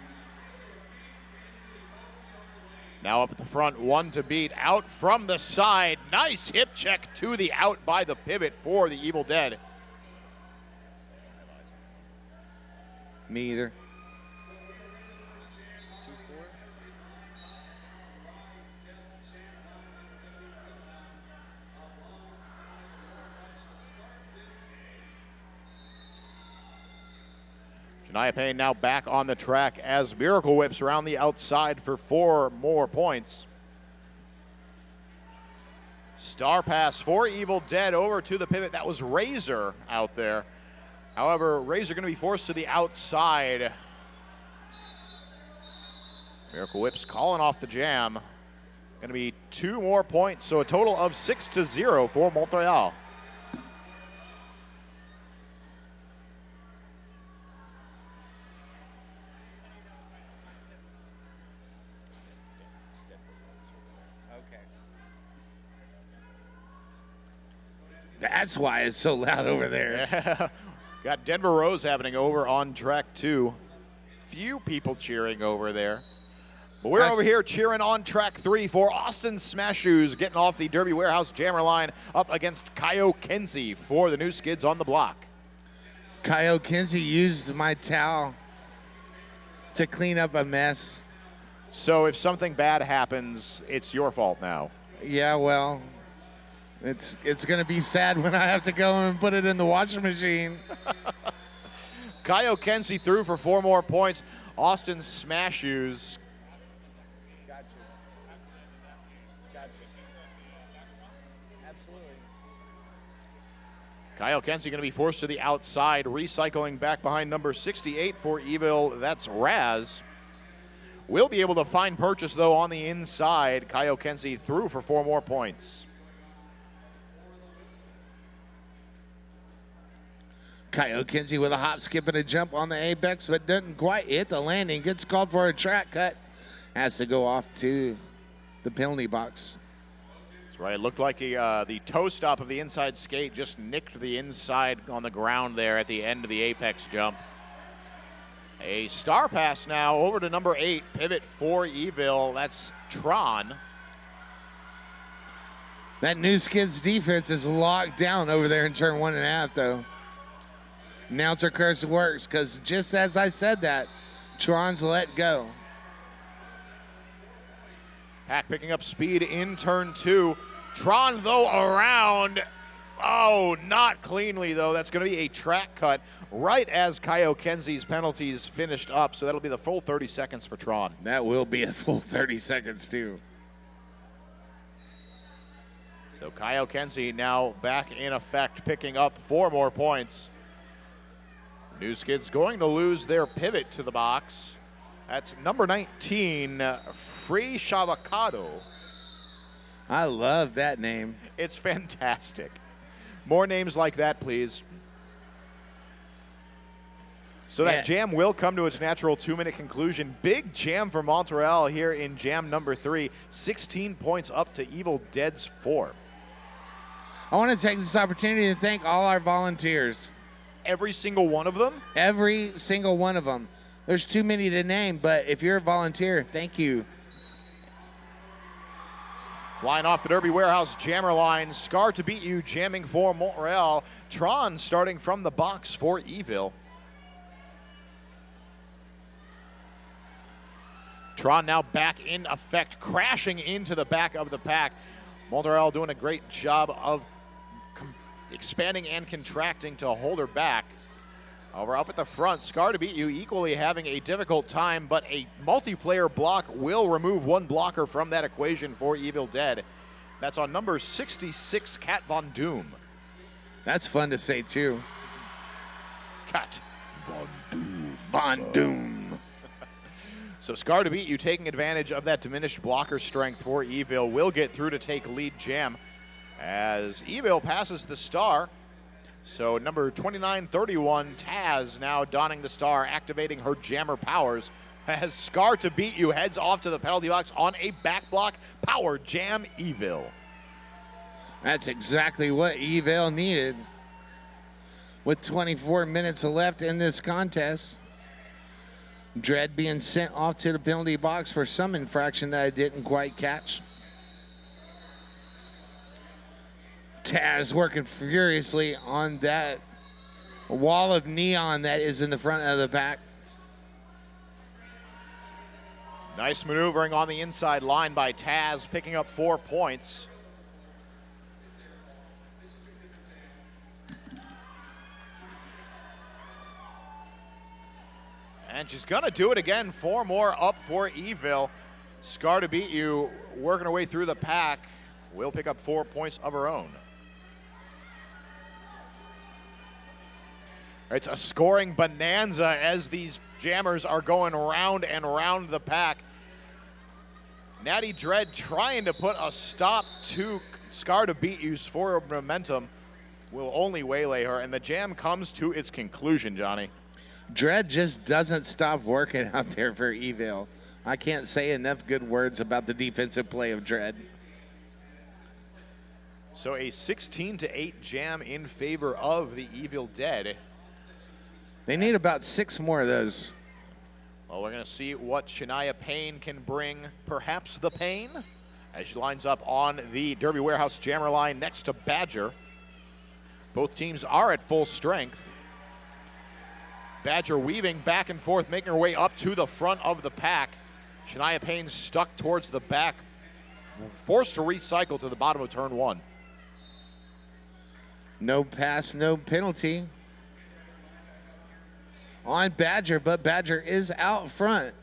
Speaker 2: Now up at the front, 1 to beat, out from the side. Nice hip check to the out by the pivot for the Evil Dead.
Speaker 1: Me either.
Speaker 2: Shania Payne now back on the track as Miracle Whips around the outside for 4 more points. Star pass for Evil Dead over to the pivot. That was Razor out there. However, Razor going to be forced to the outside. Miracle Whips calling off the jam. Going to be 2 more points, so a total of 6-0 for Montreal.
Speaker 1: That's why it's so loud over there.
Speaker 2: Yeah. Got Denver Rose happening over on track 2. Few people cheering over there. But we're over here cheering on track 3 for Austin Smash Shoes, getting off the Derby Warehouse jammer line up against Kaio Kenzie for the new Skids on the block.
Speaker 1: Kaio Kenzie used my towel to clean up a mess.
Speaker 2: So if something bad happens, it's your fault now.
Speaker 1: Yeah, well, it's going to be sad when I have to go and put it in the washing machine.
Speaker 2: Kaio Kenzie through for 4 more points. Austin Smash Shoes.
Speaker 1: Gotcha. Absolutely.
Speaker 2: Kaio Kenzie going to be forced to the outside, recycling back behind number 68 for E-Ville. That's Raz. Will be able to find purchase, though, on the inside. Kaio Kenzie through for 4 more points.
Speaker 1: Kaio Kenzie with a hop, skip, and a jump on the apex, but doesn't quite hit the landing. Gets called for a track cut. Has to go off to the penalty box.
Speaker 2: That's right. It looked like the toe stop of the inside skate just nicked the inside on the ground there at the end of the apex jump. A star pass now over to number 8, pivot for E-Ville. That's Tron.
Speaker 1: That new Skids defense is locked down over there in turn 1.5, though. Announcer curse works, because just as I said that, Tron's let go.
Speaker 2: Pack picking up speed in turn 2. Tron, though, around. Oh, not cleanly, though. That's going to be a track cut right as Kaio Kenzie's penalties finished up, so that'll be the full 30 seconds for Tron.
Speaker 1: That will be a full 30 seconds, too.
Speaker 2: So Kaio Kenzie now back in effect, picking up 4 more points. New Skids going to lose their pivot to the box. That's number 19, Free Shavacado.
Speaker 1: I love that name.
Speaker 2: It's fantastic. More names like that, please. So that jam will come to its natural 2-minute conclusion. Big jam for Montreal here in jam number 3. 16 points up to Evil Dead's 4.
Speaker 1: I want to take this opportunity to thank all our volunteers.
Speaker 2: Every single one of them?
Speaker 1: Every single one of them. There's too many to name, but if you're a volunteer, thank you.
Speaker 2: Flying off the Derby Warehouse jammer line, Scar to beat you, jamming for Montreal. Tron starting from the box for E-Ville. Tron now back in effect, crashing into the back of the pack. Montreal doing a great job of expanding and contracting to hold her back. Over up at the front, Scar to beat you equally having a difficult time, but a multiplayer block will remove one blocker from that equation for Evil Dead. That's on number 66, Kat Von Doom.
Speaker 1: That's fun to say, too.
Speaker 2: Kat Von Doom.
Speaker 1: Von Doom.
Speaker 2: So Scar to beat you taking advantage of that diminished blocker strength for E-Ville will get through to take lead jam as E-Ville passes the star. So number 2931, Taz, now donning the star, activating her jammer powers as Scar to beat you heads off to the penalty box on a back block power jam E-Ville.
Speaker 1: That's exactly what E-Ville needed with 24 minutes left in this contest. Dread being sent off to the penalty box for some infraction that I didn't quite catch. Taz working furiously on that wall of neon that is in the front of the pack.
Speaker 2: Nice maneuvering on the inside line by Taz, picking up 4 points. And she's gonna do it again. 4 more up for E-Ville. Scar to beat you, working her way through the pack, will pick up 4 points of her own. It's a scoring bonanza as these jammers are going round and round the pack. Natty Dread trying to put a stop to Scar to beat you's forward momentum will only waylay her, and the jam comes to its conclusion, Johnny.
Speaker 1: Dread just doesn't stop working out there for E-Ville. I can't say enough good words about the defensive play of Dread.
Speaker 2: So a 16-8 jam in favor of the Evil Dead.
Speaker 1: They need about 6 more of those.
Speaker 2: Well, we're going to see what Shania Payne can bring, perhaps the pain, as she lines up on the Derby Warehouse jammer line next to Badger. Both teams are at full strength. Badger weaving back and forth, making her way up to the front of the pack. Shania Payne stuck towards the back, forced to recycle to the bottom of turn 1.
Speaker 1: No pass, no penalty on Badger, but Badger is out front.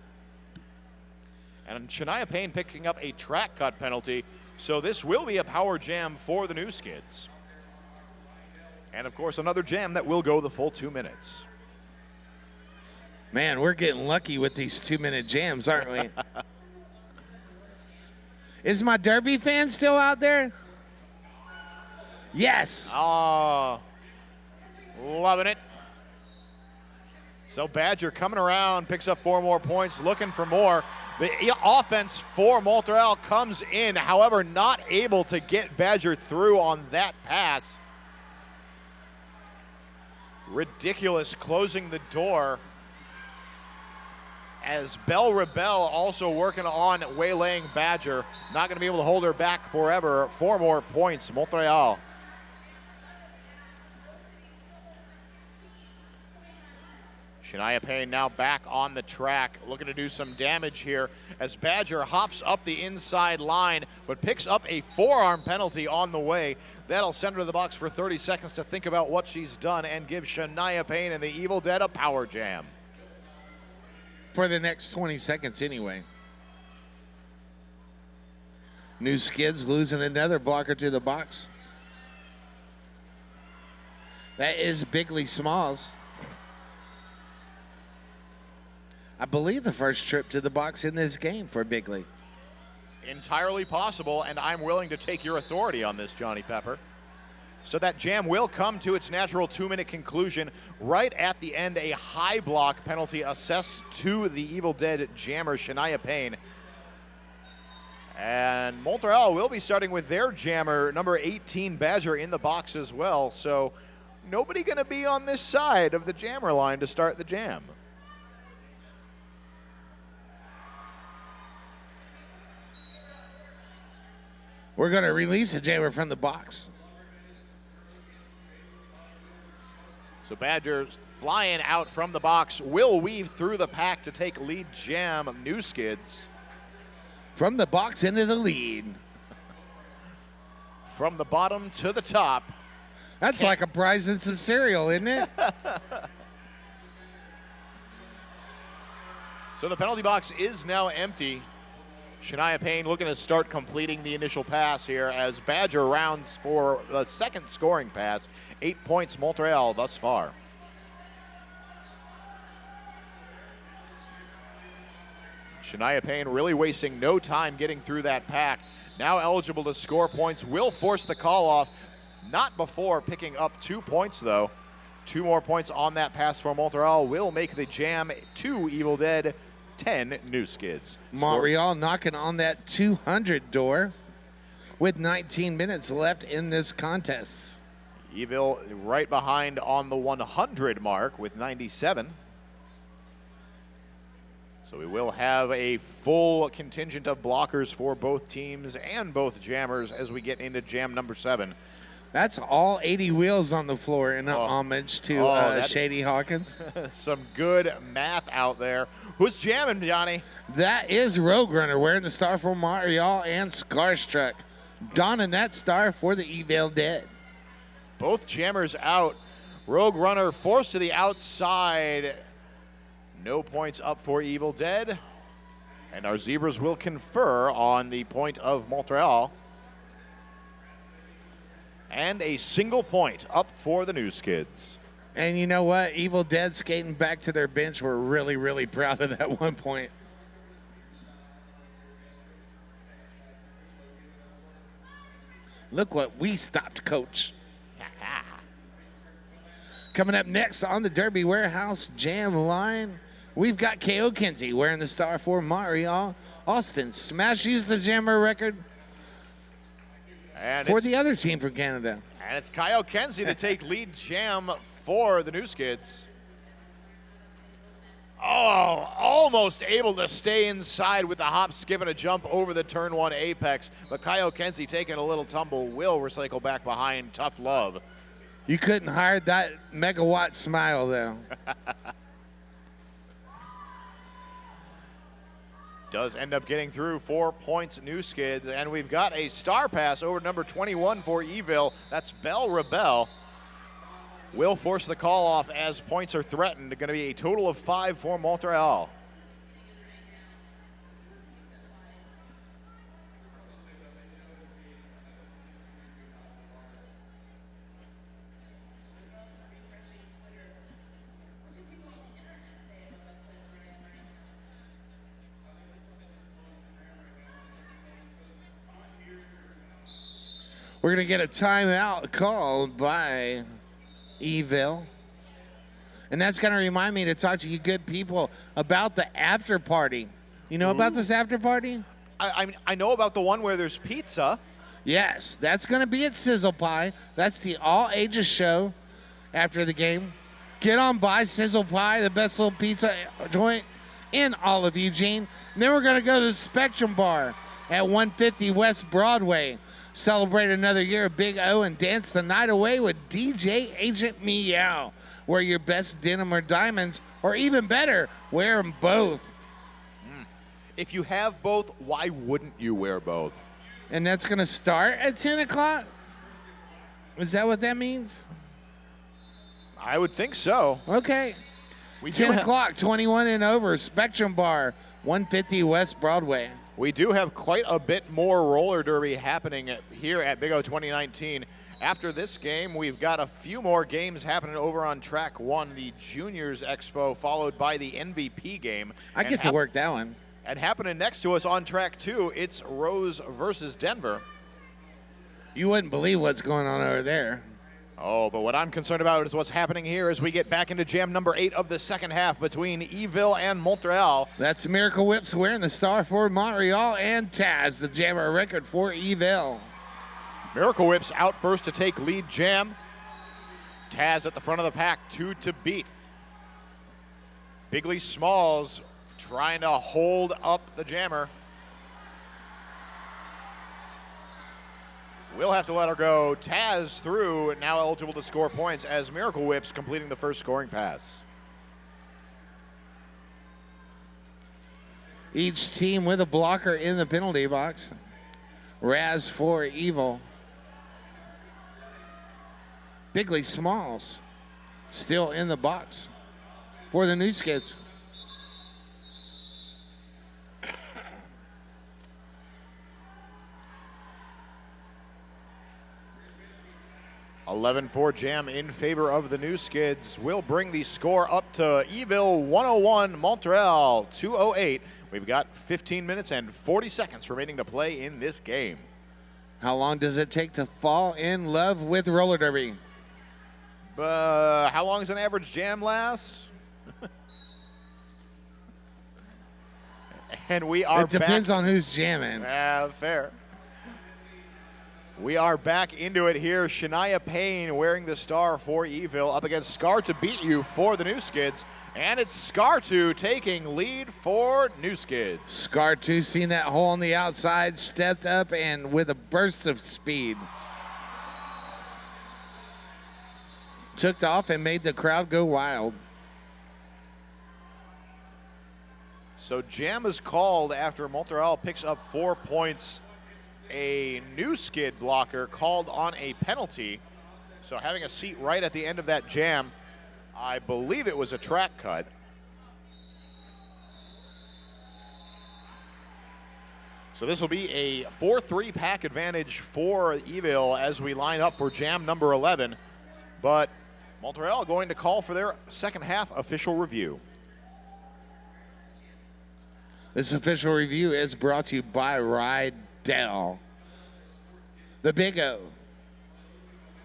Speaker 2: And Shania Payne picking up a track cut penalty, so this will be a power jam for the new Skids. And of course, another jam that will go the full 2 minutes.
Speaker 1: Man, we're getting lucky with these 2-minute jams, aren't we? Is my Derby fan still out there? Yes.
Speaker 2: Oh, loving it. So Badger coming around, picks up 4 more points, looking for more. The offense for Montreal comes in, however, not able to get Badger through on that pass. Ridiculous closing the door. As Belle Rebelle also working on waylaying Badger. Not going to be able to hold her back forever. 4 more points, Montreal. Shania Payne now back on the track, looking to do some damage here as Badger hops up the inside line, but picks up a forearm penalty on the way. That'll send her to the box for 30 seconds to think about what she's done and give Shania Payne and the Evil Dead a power jam.
Speaker 1: For the next 20 seconds anyway. New Skids losing another blocker to the box. That is Bigley Smalls. I believe the first trip to the box in this game for Bigley.
Speaker 2: Entirely possible, and I'm willing to take your authority on this, Johnny Pepper. So that jam will come to its natural 2-minute conclusion. Right at the end, a high block penalty assessed to the Evil Dead jammer, Shania Payne. And Montreal will be starting with their jammer, number 18, Badger, in the box as well. So nobody going to be on this side of the jammer line to start the jam.
Speaker 1: We're going to release a jammer from the box.
Speaker 2: So Badger flying out from the box will weave through the pack to take lead jam New Skids.
Speaker 1: From the box into the lead.
Speaker 2: From the bottom to the top.
Speaker 1: That's like a prize in some cereal, isn't it?
Speaker 2: So the penalty box is now empty. Shania Payne looking to start completing the initial pass here as Badger rounds for the second scoring pass. 8 points Montreal thus far. Shania Payne really wasting no time getting through that pack. Now eligible to score points, will force the call off. Not before picking up 2 points though. 2 more points on that pass for Montreal will make the jam 2 Evil Dead, 10 New Skids.
Speaker 1: Montreal knocking on that 200 door with 19 minutes left in this contest.
Speaker 2: E-Ville right behind on the 100 mark with 97. So we will have a full contingent of blockers for both teams and both jammers as we get into jam number 7.
Speaker 1: That's all 80 wheels on the floor in homage to Shady Hawkins.
Speaker 2: Some good math out there. Who's jamming, Johnny?
Speaker 1: That is Rogue Runner wearing the star for Montreal and Starstruck donning that star for the E-Ville Dead.
Speaker 2: Both jammers out. Rogue Runner forced to the outside. No points up for Evil Dead. And our Zebras will confer on the point of Montreal. And a single point up for the New Skids.
Speaker 1: And you know what? Evil Dead skating back to their bench were really, really proud of that 1 point. Look what we stopped, coach. Coming up next on the Derby Warehouse Jam line, we've got K.O. Kinsey wearing the star for Montreal. Austin smashes the jammer record for the other team from Canada.
Speaker 2: And it's Kyle Kenzie to take lead jam for the New Skids. Oh, almost able to stay inside with the hop, skip, and a jump over the turn 1 apex. But Kyle Kenzie taking a little tumble will recycle back behind. Tough love.
Speaker 1: You couldn't hide that megawatt smile, though.
Speaker 2: Does end up getting through 4 points, New Skids. And we've got a star pass over number 21 for E-Ville. That's Belle Rebelle. Will force the call off as points are threatened. Going to be a total of 5 for Montreal.
Speaker 1: We're going to get a timeout called by E-Ville. And that's going to remind me to talk to you good people about the after party. You know about this after party?
Speaker 2: I know about the one where there's pizza.
Speaker 1: Yes, that's going to be at Sizzle Pie. That's the all-ages show after the game. Get on by Sizzle Pie, the best little pizza joint in all of Eugene. And then we're going to go to the Spectrum Bar at 150 West Broadway. Celebrate another year of Big O and dance the night away with DJ Agent Meow. Wear your best denim or diamonds, or even better, wear them both.
Speaker 2: If you have both, why wouldn't you wear both?
Speaker 1: And that's going to start at 10 o'clock? Is that what that means?
Speaker 2: I would think so.
Speaker 1: Okay. 10 o'clock, 21 and over, Spectrum Bar, 150 West Broadway.
Speaker 2: We do have quite a bit more roller derby happening here at Big O 2019. After this game, we've got a few more games happening over on Track 1, the Juniors Expo, followed by the MVP game.
Speaker 1: I get to work that one.
Speaker 2: And happening next to us on track 2, it's Rose versus Denver.
Speaker 1: You wouldn't believe what's going on over there.
Speaker 2: Oh, but what I'm concerned about is what's happening here as we get back into jam number 8 of the second half between E-Ville and Montreal.
Speaker 1: That's Miracle Whips wearing the star for Montreal, and Taz, the jammer record for E-Ville.
Speaker 2: Miracle Whips out first to take lead jam. Taz at the front of the pack, 2 to beat. Bigley Smalls trying to hold up the jammer. We'll have to let her go. Taz through, now eligible to score points as Miracle Whips completing the first scoring pass.
Speaker 1: Each team with a blocker in the penalty box. Raz for E-Ville. Bigley Smalls still in the box for the new Skids.
Speaker 2: (11-4) jam in favor of the new Skids. Will bring the score up to E-Ville 101, Montreal 208. We've got 15 minutes and 40 seconds remaining to play in this game.
Speaker 1: How long does it take to fall in love with roller derby?
Speaker 2: How long does an average jam last? And we are
Speaker 1: It depends on who's jamming.
Speaker 2: Fair. We are back into it here. Shania Payne wearing the star for E-Ville up against Scar to beat you for the new Skids. And it's Scar 2 taking lead for new Skids.
Speaker 1: Scar 2 seen that hole on the outside, stepped up, and with a burst of speed, took off and made the crowd go wild.
Speaker 2: So jam is called after Montreal picks up 4 points. A new Skid blocker called on a penalty. So having a seat right at the end of that jam, I believe it was a track cut. So this will be a 4-3 pack advantage for E-Ville as we line up for jam number 11. But Montreal going to call for their second half official review.
Speaker 1: This official review is brought to you by Rydell. The Big O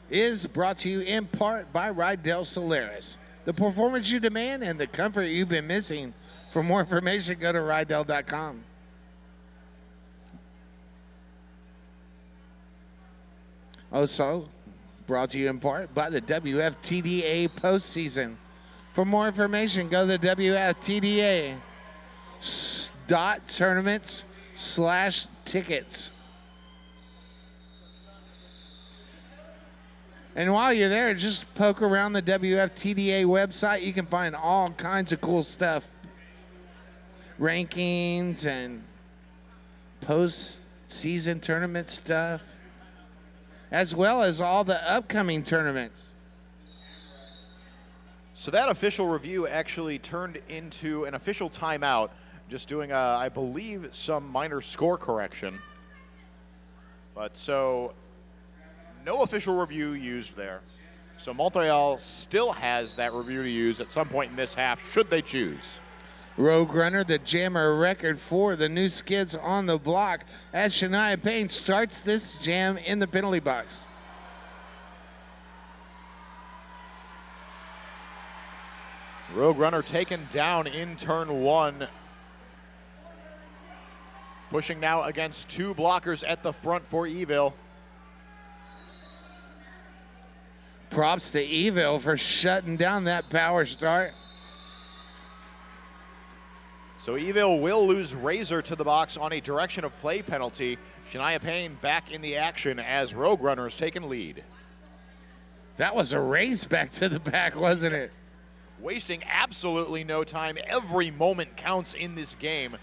Speaker 1: is brought to you in part by Rydell Solaris. The performance you demand and the comfort you've been missing. For more information, go to Rydell.com. Also, brought to you in part by the WFTDA postseason. For more information, go to WFTDA.tournaments/tickets. And while you're there, just poke around the WFTDA website. You can find all kinds of cool stuff. Rankings and post-season tournament stuff, as well as all the upcoming tournaments.
Speaker 2: So that official review actually turned into an official timeout, just doing, I believe, some minor score correction. But so no official review used there. So Montreal still has that review to use at some point in this half, should they choose.
Speaker 1: Rogue Runner, the jammer record for the new Skids on the block as Shania Payne starts this jam in the penalty box.
Speaker 2: Rogue Runner taken down in turn 1. Pushing now against 2 blockers at the front for E-Ville.
Speaker 1: Props to E-Ville for shutting down that power start.
Speaker 2: So E-Ville will lose Razor to the box on a direction of play penalty. Shania Payne back in the action as Rogue Runner has taken lead.
Speaker 1: That was a race back to the back, wasn't it?
Speaker 2: Wasting absolutely no time. Every moment counts in this game.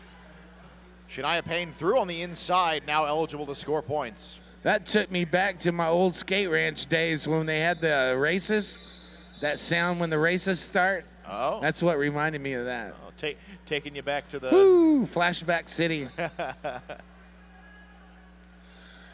Speaker 2: Shania Payne through on the inside, now eligible to score points.
Speaker 1: That took me back to my old skate ranch days when they had the races. That sound when the races start.
Speaker 2: Oh.
Speaker 1: That's what reminded me of that.
Speaker 2: Oh, taking you back to the...
Speaker 1: Woo, flashback city.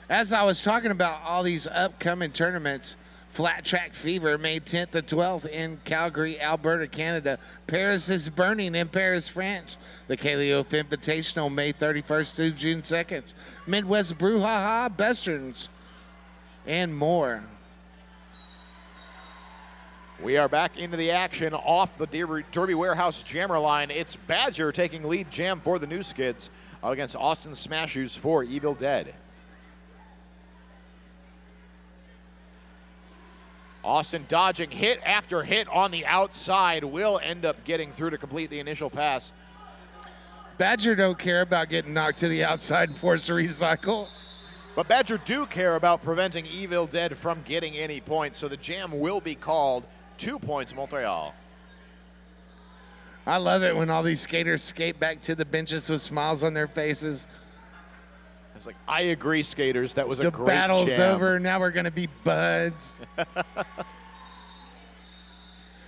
Speaker 1: As I was talking about all these upcoming tournaments, Flat Track Fever, May 10th to 12th in Calgary, Alberta, Canada. Paris is Burning in Paris, France. The Kaliof Invitational, May 31st to June 2nd. Midwest Brouhaha, Westerns, and more.
Speaker 2: We are back into the action off the Derby Warehouse jammer line. It's Badger taking lead jam for the New Skids against Austin Smashoes for E-Ville Dead. Austin dodging hit after hit on the outside, will end up getting through to complete the initial pass.
Speaker 1: Badger don't care about getting knocked to the outside and forced to recycle.
Speaker 2: But Badger do care about preventing E-Ville Dead from getting any points, so the jam will be called. 2 points, Montreal.
Speaker 1: I love it when all these skaters skate back to the benches with smiles on their faces.
Speaker 2: It's like, I agree, skaters. That was a great jam.
Speaker 1: The battle's over. Now we're going to be buds.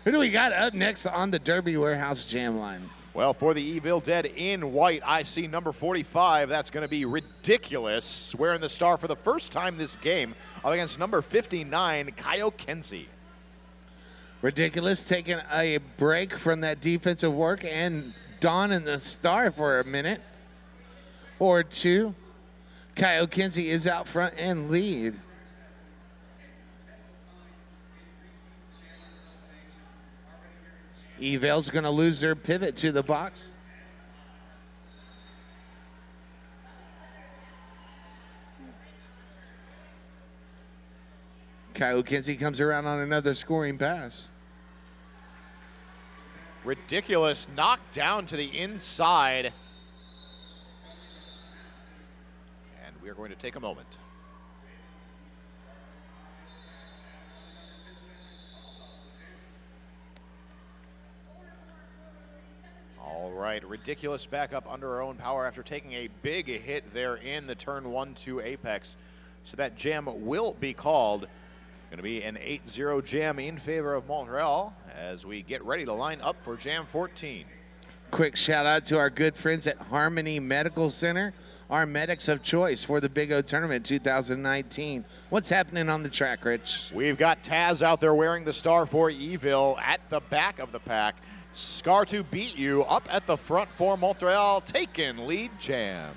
Speaker 1: Who do we got up next on the Derby Warehouse jam line?
Speaker 2: Well, for the E-Ville Dead in white, I see number 45. That's going to be Ridiculous, wearing the star for the first time this game against number 59, Kyle Kenzie.
Speaker 1: Ridiculous taking a break from that defensive work and donning the star for a minute or two. Kyle Kenzie is out front and lead. E-Ville's going to lose their pivot to the box. Kyle Kenzie comes around on another scoring pass.
Speaker 2: Ridiculous knocked down to the inside. And we are going to take a moment. All right, Ridiculous back up under our own power after taking a big hit there in the turn 1-2 apex. So that jam will be called. Going to be an 8-0 jam in favor of Montreal as we get ready to line up for jam 14.
Speaker 1: Quick shout out to our good friends at Harmony Medical Center, our medics of choice for the Big O Tournament 2019. What's happening on the track, Rich?
Speaker 2: We've got Taz out there wearing the star for E-Ville at the back of the pack. Scar to beat you up at the front for Montreal, taking lead jam.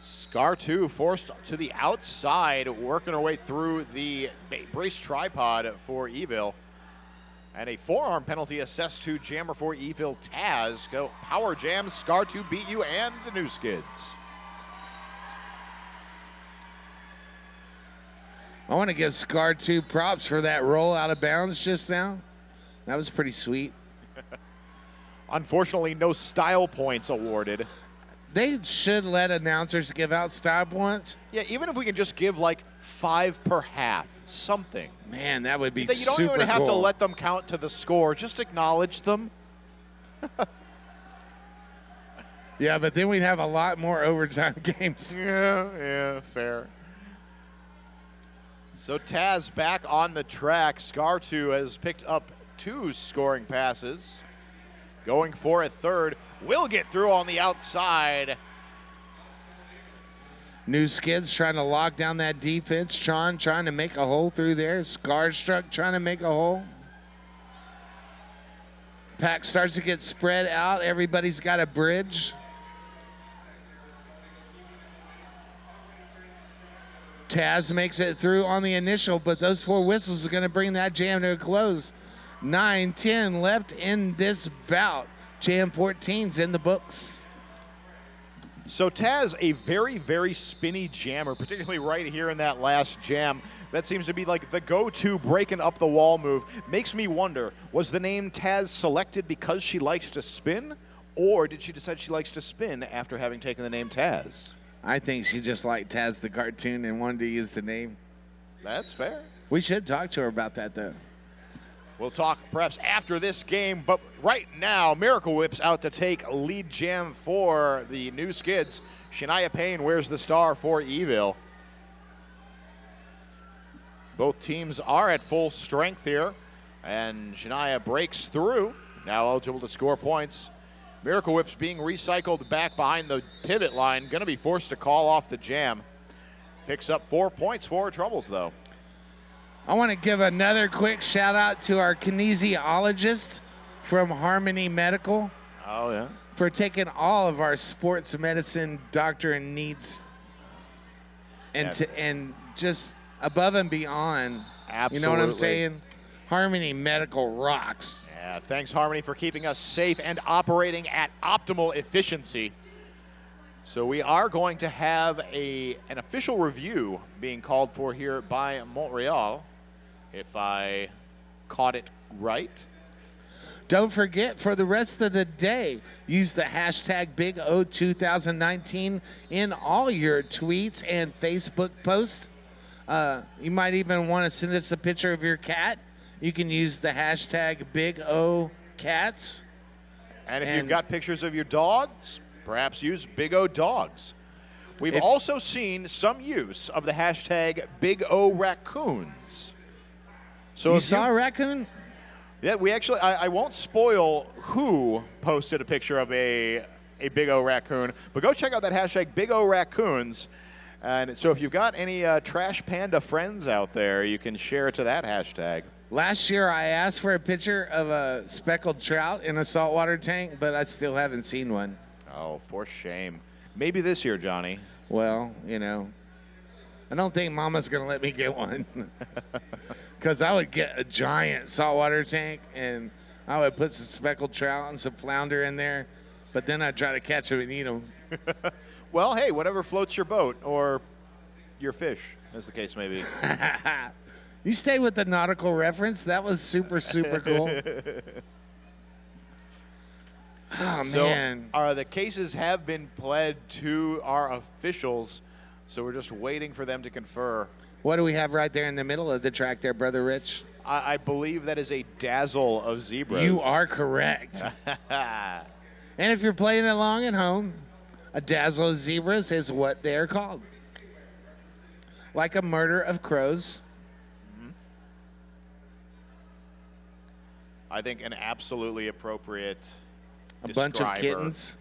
Speaker 2: Scar 2 forced to the outside, working her way through the brace tripod for E-Ville. And a forearm penalty assessed to jammer for E-Ville Taz. Go power jam, Scar 2 beat you, and the New Skids.
Speaker 1: I want to give Scar 2 props for that roll out of bounds just now. That was pretty sweet.
Speaker 2: Unfortunately, no style points awarded.
Speaker 1: They should let announcers give out style points.
Speaker 2: Yeah, even if we can just give like 5 per half, something.
Speaker 1: Man, that would be
Speaker 2: you don't
Speaker 1: super
Speaker 2: even have
Speaker 1: cool.
Speaker 2: to let them count to the score. Just acknowledge them.
Speaker 1: Yeah, but then we'd have a lot more overtime games.
Speaker 2: Yeah, fair. So Taz back on the track. Scar 2 has picked up 2 scoring passes. Going for a third. Will get through on the outside.
Speaker 1: New Skids trying to lock down that defense. Tron trying to make a hole through there. Scarstruck trying to make a hole. Pack starts to get spread out. Everybody's got a bridge. Taz makes it through on the initial, but those 4 whistles are going to bring that jam to a close. 9-10 left in this bout. Jam 14's in the books.
Speaker 2: So Taz, a very, very spinny jammer, particularly right here in that last jam. That seems to be like the go-to breaking up the wall move. Makes me wonder, was the name Taz selected because she likes to spin? Or did she decide she likes to spin after having taken the name Taz?
Speaker 1: I think she just liked Taz the cartoon and wanted to use the name.
Speaker 2: That's fair.
Speaker 1: We should talk to her about that, though.
Speaker 2: We'll talk perhaps after this game, but right now, Miracle Whip's out to take lead jam for the New Skids. Shania Payne wears the star for E-Ville. Both teams are at full strength here And Shania breaks through, now eligible to score points. Miracle Whip's being recycled back behind the pivot line, going to be forced to call off the jam. Picks up 4 points for her troubles, though.
Speaker 1: I want to give another quick shout out to our kinesiologist from Harmony Medical.
Speaker 2: Oh, yeah.
Speaker 1: For taking all of our sports medicine doctor needs and just above and beyond.
Speaker 2: Absolutely.
Speaker 1: You know what I'm saying? Harmony Medical rocks.
Speaker 2: Yeah, thanks, Harmony, for keeping us safe and operating at optimal efficiency. So we are going to have an official review being called for here by Montreal, if I caught it right.
Speaker 1: Don't forget, for the rest of the day, use the hashtag BigO2019 in all your tweets and Facebook posts. You might even want to send us a picture of your cat. You can use the hashtag BigOCats.
Speaker 2: And if you've got pictures of your dogs, perhaps use Big O Dogs. We've also seen some use of the hashtag BigORaccoons. So
Speaker 1: you saw a raccoon?
Speaker 2: Yeah, we actually, I won't spoil who posted a picture of a Big O raccoon, but go check out that hashtag BigORaccoons. And so if you've got any Trash Panda friends out there, you can share it to that hashtag.
Speaker 1: Last year, I asked for a picture of a speckled trout in a saltwater tank, but I still haven't seen one.
Speaker 2: Oh, for shame. Maybe this year, Johnny.
Speaker 1: Well, you know, I don't think Mama's going to let me get one. Because I would get a giant saltwater tank, and I would put some speckled trout and some flounder in there, but then I'd try to catch them and eat them.
Speaker 2: Well, hey, whatever floats your boat, or your fish, as the case may be.
Speaker 1: You stayed with the nautical reference. That was super, super cool. Oh, man.
Speaker 2: The cases have been pled to our officials, so we're just waiting for them to confer.
Speaker 1: What do we have right there in the middle of the track there, Brother Rich?
Speaker 2: I believe that is a dazzle of zebras.
Speaker 1: You are correct. And if you're playing along at home, a dazzle of zebras is what they are called. Like a murder of crows.
Speaker 2: I think an absolutely appropriate
Speaker 1: A bunch of kittens.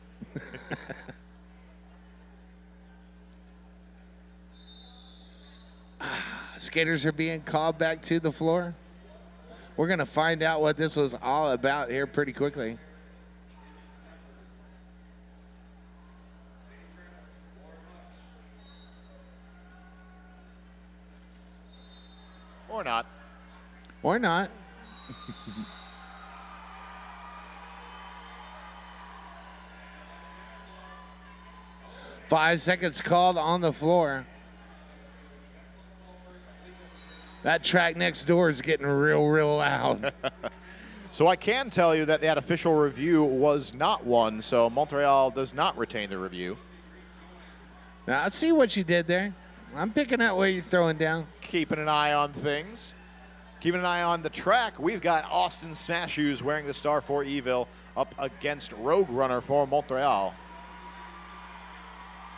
Speaker 1: Skaters are being called back to the floor. We're going to find out what this was all about here pretty quickly.
Speaker 2: Or not.
Speaker 1: Or not. 5 seconds called on the floor. That track next door is getting real, real loud.
Speaker 2: So I can tell you that that official review was not one, so Montreal does not retain the review.
Speaker 1: Now, I see what you did there. I'm picking up what you're throwing down.
Speaker 2: Keeping an eye on things. Keeping an eye on the track, we've got Austin Smashoes wearing the star for E-Ville up against Rogue Runner for Montreal.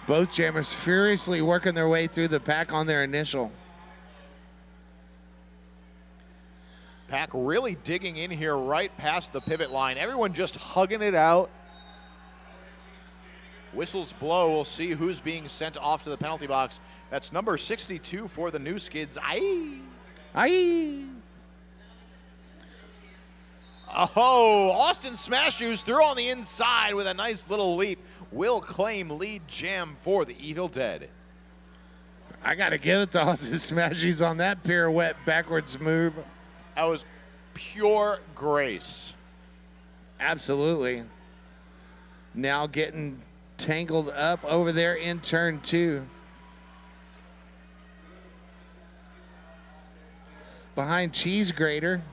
Speaker 1: Both jammers furiously working their way through the pack on their initial.
Speaker 2: Pack really digging in here right past the pivot line. Everyone just hugging it out. Whistles blow. We'll see who's being sent off to the penalty box. That's number 62 for the new Skids. Aye.
Speaker 1: Aye.
Speaker 2: Oh, Austin Smashoes through on the inside with a nice little leap. Will claim lead jam for the Evil Dead.
Speaker 1: I got to give it to Austin Smashies on that pirouette backwards move.
Speaker 2: That was pure grace.
Speaker 1: Absolutely. Now getting tangled up over there in turn 2. Behind Cheese Grater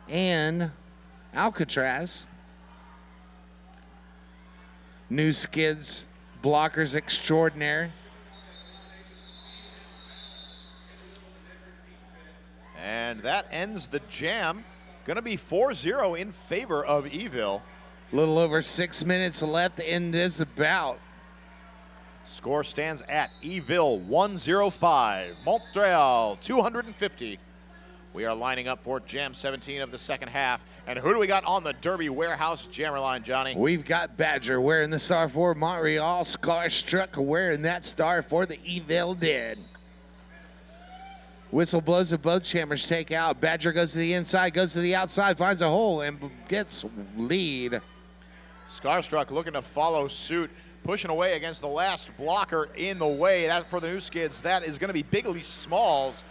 Speaker 1: and Alcatraz. New Skids blockers extraordinaire.
Speaker 2: And that ends the jam. Going to be 4-0 in favor of E-Ville.
Speaker 1: A little over 6 minutes left in this bout.
Speaker 2: Score stands at E-Ville 105, Montreal 250. We are lining up for Jam 17 of the second half. And who do we got on the Derby Warehouse jammer line, Johnny?
Speaker 1: We've got Badger wearing the star for Montreal. Starstruck wearing that star for the E-Ville Dead. Whistle blows and both jammers take out. Badger goes to the inside, goes to the outside, finds a hole, and gets lead.
Speaker 2: Starstruck looking to follow suit, pushing away against the last blocker in the way. That for the New Skids, that is going to be Bigley Smalls.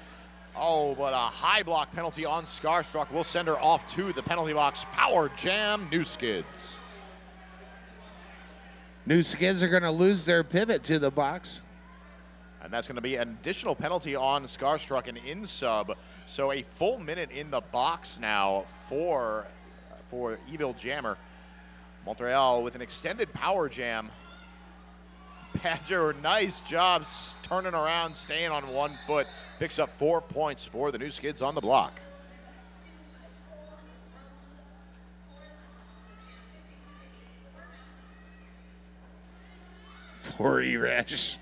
Speaker 2: Oh, but a high block penalty on Starstruck will send her off to the penalty box. Power jam, New Skids.
Speaker 1: New Skids are going to lose their pivot to the box.
Speaker 2: And that's going to be an additional penalty on Starstruck, an in-sub. So a full minute in the box now for E-Ville Jammer. Montreal with an extended power jam. Badger, nice job turning around, staying on 1 foot. Picks up 4 points for the New Skids on the block.
Speaker 1: For E-Resh.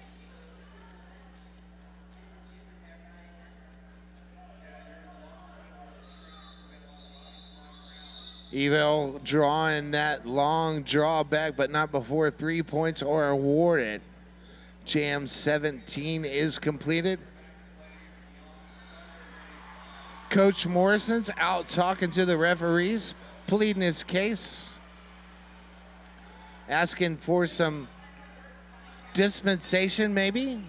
Speaker 1: E-Ville drawing that long draw back, but not before 3 points are awarded. Jam 17 is completed. Coach Morrison's out talking to the referees, pleading his case, asking for some dispensation maybe.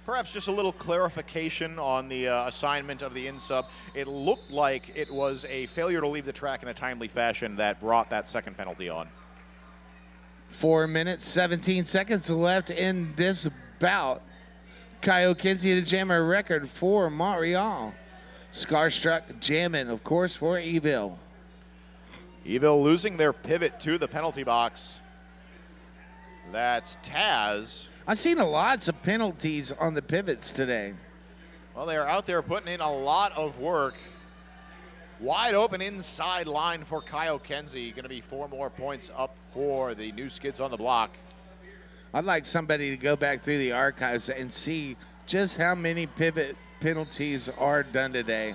Speaker 2: Perhaps just a little clarification on the assignment of the in-sub. It looked like it was a failure to leave the track in a timely fashion that brought that second penalty on.
Speaker 1: 4 minutes, 17 seconds left in this bout. Kyle Kinsey, the jammer record for Montreal. Starstruck jamming, of course, for E-Ville.
Speaker 2: E-Ville losing their pivot to the penalty box. That's Taz.
Speaker 1: I've seen lots of penalties on the pivots today.
Speaker 2: Well, they are out there putting in a lot of work. Wide open inside line for Kyle Kenzie. Going to be 4 more points up for the New Skids on the block.
Speaker 1: I'd like somebody to go back through the archives and see just how many pivot penalties are done today.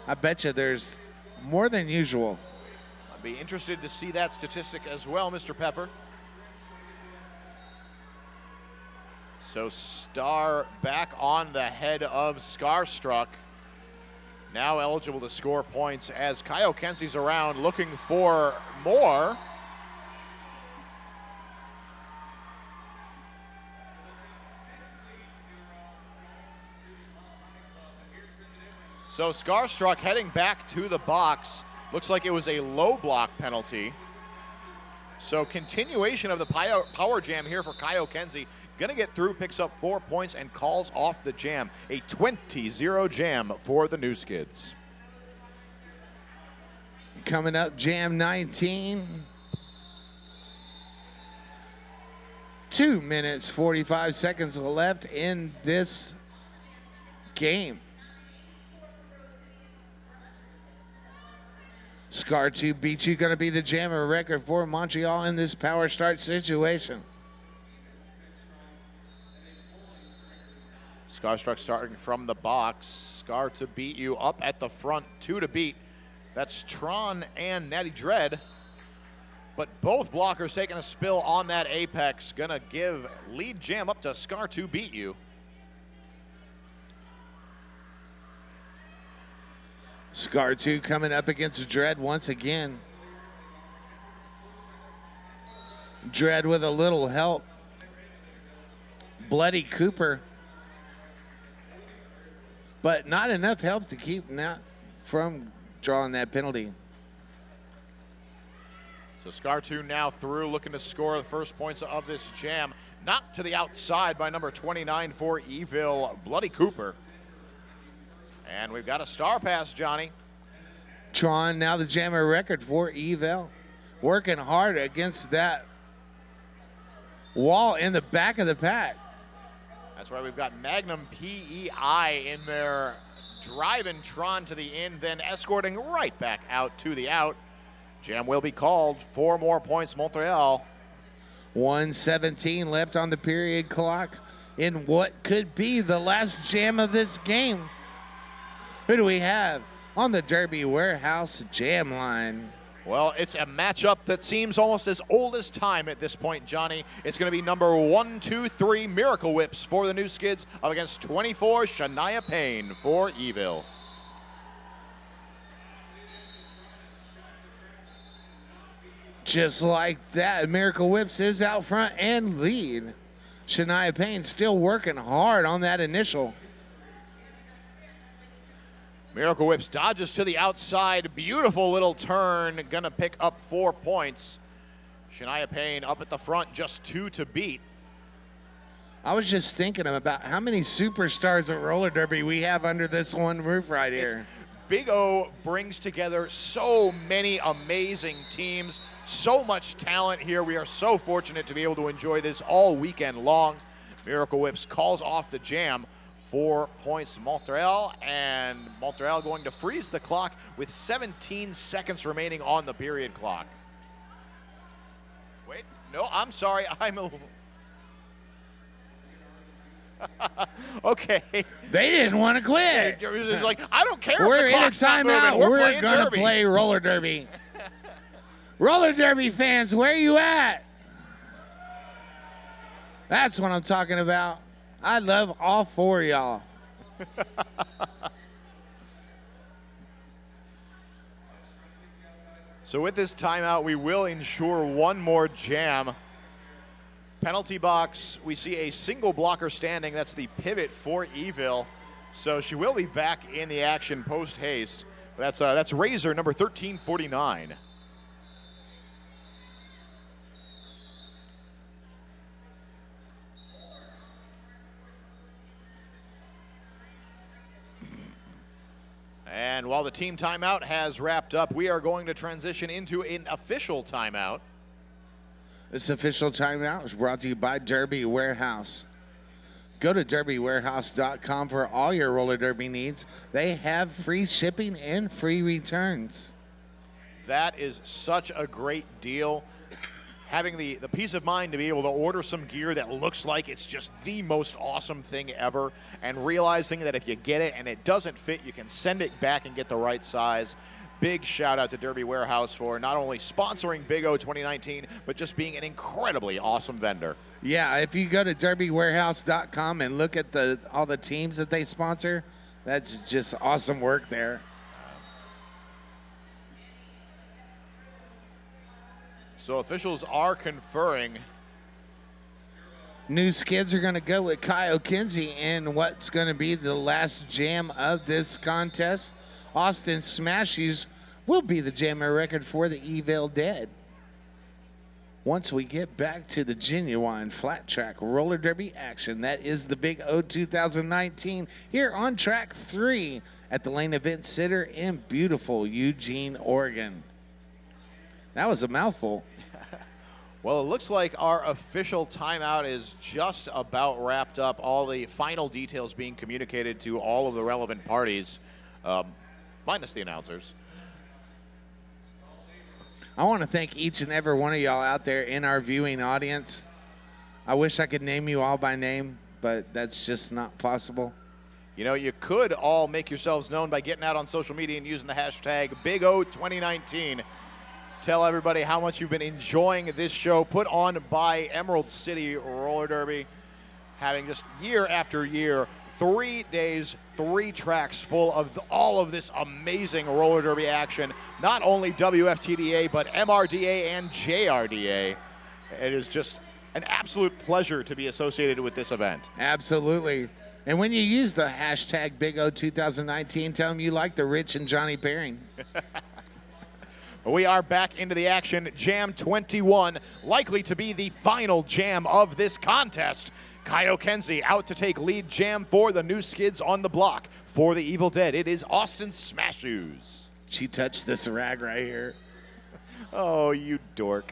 Speaker 1: I bet you there's more than usual.
Speaker 2: I'd be interested to see that statistic as well, Mr. Pepper. So Star back on the head of Starstruck. Now eligible to score points as Kyle Kenzie's around looking for more. So Starstruck heading back to the box. Looks like it was a low block penalty. So continuation of the power jam here for Kyle Kenzie. Gonna get through, picks up 4 points, and calls off the jam. A 20-0 jam for the New Skids.
Speaker 1: Coming up, Jam 19. 2 minutes, 45 seconds left in this game. Scar 2 beat you, gonna be the jammer record for Montreal in this power start situation.
Speaker 2: Starstruck starting from the box. Scar to beat you up at the front, 2 to beat. That's Tron and Natty Dread. But both blockers taking a spill on that apex. Gonna give lead jam up to Scar to beat you.
Speaker 1: Scar 2 coming up against Dread once again. Dread with a little help. Bloody Cooper. But not enough help to keep Nat from drawing that penalty.
Speaker 2: So Scar 2 now through, looking to score the first points of this jam. Knocked to the outside by number 29 for E-Ville, Bloody Cooper. And we've got a star pass, Johnny.
Speaker 1: Tron now the jammer record for E-Ville. Working hard against that wall in the back of the pack.
Speaker 2: That's right, we've got Magnum PEI in there, driving Tron to the in, then escorting right back out to the out. Jam will be called. 4 more points, Montreal.
Speaker 1: 1:17 left on the period clock in what could be the last jam of this game. Who do we have on the Derby Warehouse Jam line?
Speaker 2: Well, it's a matchup that seems almost as old as time at this point, Johnny. It's going to be number 123 Miracle Whips for the new Skids up against 24 Shania Payne for E-Ville.
Speaker 1: Just like that, Miracle Whips is out front and lead. Shania Payne still working hard on that initial.
Speaker 2: Miracle Whips dodges to the outside. Beautiful little turn. Gonna pick up 4 points. Shania Payne up at the front, just 2 to beat.
Speaker 1: I was just thinking about how many superstars of roller derby we have under this one roof right here.
Speaker 2: Big O brings together so many amazing teams, so much talent here. We are so fortunate to be able to enjoy this all weekend long. Miracle Whips calls off the jam. 4 points to Montreal, and Montreal going to freeze the clock with 17 seconds remaining on the period clock. Wait, no, I'm sorry, I'm a little... Okay.
Speaker 1: They didn't want to quit.
Speaker 2: It's like, I don't care
Speaker 1: We're
Speaker 2: if the
Speaker 1: in a
Speaker 2: clock's not
Speaker 1: timeout.
Speaker 2: moving.
Speaker 1: We're
Speaker 2: playing
Speaker 1: going to
Speaker 2: derby.
Speaker 1: play roller derby. Roller derby fans, where you at? That's what I'm talking about. I love all 4 of y'all.
Speaker 2: So with this timeout, we will ensure one more jam. Penalty box, we see a single blocker standing. That's the pivot for E-Ville. So she will be back in the action post-haste. That's Razor, number 1349. And while the team timeout has wrapped up, we are going to transition into an official timeout.
Speaker 1: This official timeout is brought to you by Derby Warehouse. Go to derbywarehouse.com for all your roller derby needs. They have free shipping and free returns.
Speaker 2: That is such a great deal. Having the peace of mind to be able to order some gear that looks like it's just the most awesome thing ever, and realizing that if you get it and it doesn't fit, you can send it back and get the right size. Big shout out to Derby Warehouse for not only sponsoring Big O 2019, but just being an incredibly awesome vendor.
Speaker 1: Yeah, if you go to derbywarehouse.com and look at all the teams that they sponsor, that's just awesome work there.
Speaker 2: So officials are conferring.
Speaker 1: New Skids are going to go with Kyle Kinsey in what's going to be the last jam of this contest. Austin Smashies will be the jammer record for the E-Ville Dead. Once we get back to the genuine flat track roller derby action, that is the Big O 2019 here on track 3 at the Lane Event Center in beautiful Eugene, Oregon. That was a mouthful.
Speaker 2: Well, it looks like our official timeout is just about wrapped up. All the final details being communicated to all of the relevant parties, minus the announcers.
Speaker 1: I want to thank each and every one of y'all out there in our viewing audience. I wish I could name you all by name, but that's just not possible.
Speaker 2: You know, you could all make yourselves known by getting out on social media and using the hashtag BigO2019. Tell everybody how much you've been enjoying this show put on by Emerald City Roller Derby, having just year after year, 3 days, 3 tracks full of all of this amazing roller derby action. Not only WFTDA, but MRDA and JRDA. It is just an absolute pleasure to be associated with this event.
Speaker 1: Absolutely. And when you use the hashtag Big O 2019, tell them you like the Rich and Johnny pairing.
Speaker 2: We are back into the action. Jam 21, likely to be the final jam of this contest. Kyle Kenzie out to take lead jam for the new Skids on the block. For the E-Ville Dead, it is Austin Smashoes.
Speaker 1: She touched this rag right here.
Speaker 2: Oh, you dork.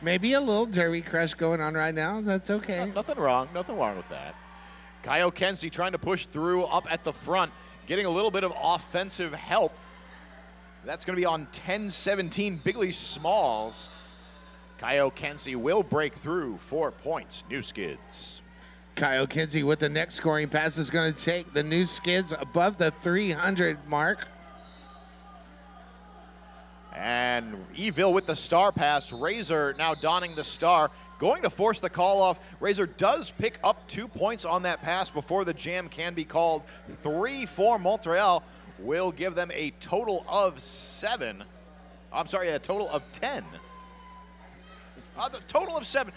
Speaker 1: Maybe a little derby crush going on right now. That's okay.
Speaker 2: Nothing wrong with that. Kyle Kenzie trying to push through up at the front, getting a little bit of offensive help. That's going to be on 10-17 Bigley Smalls. Kyle Kenzie will break through 4 points. New Skids.
Speaker 1: Kyle Kinsey with the next scoring pass is going to take the new Skids above the 300 mark.
Speaker 2: And E-Ville with the star pass. Razor now donning the star, going to force the call off. Razor does pick up 2 points on that pass before the jam can be called. 3 for Montreal will give them a total of 7. I'm sorry, a total of 10. The total of 7.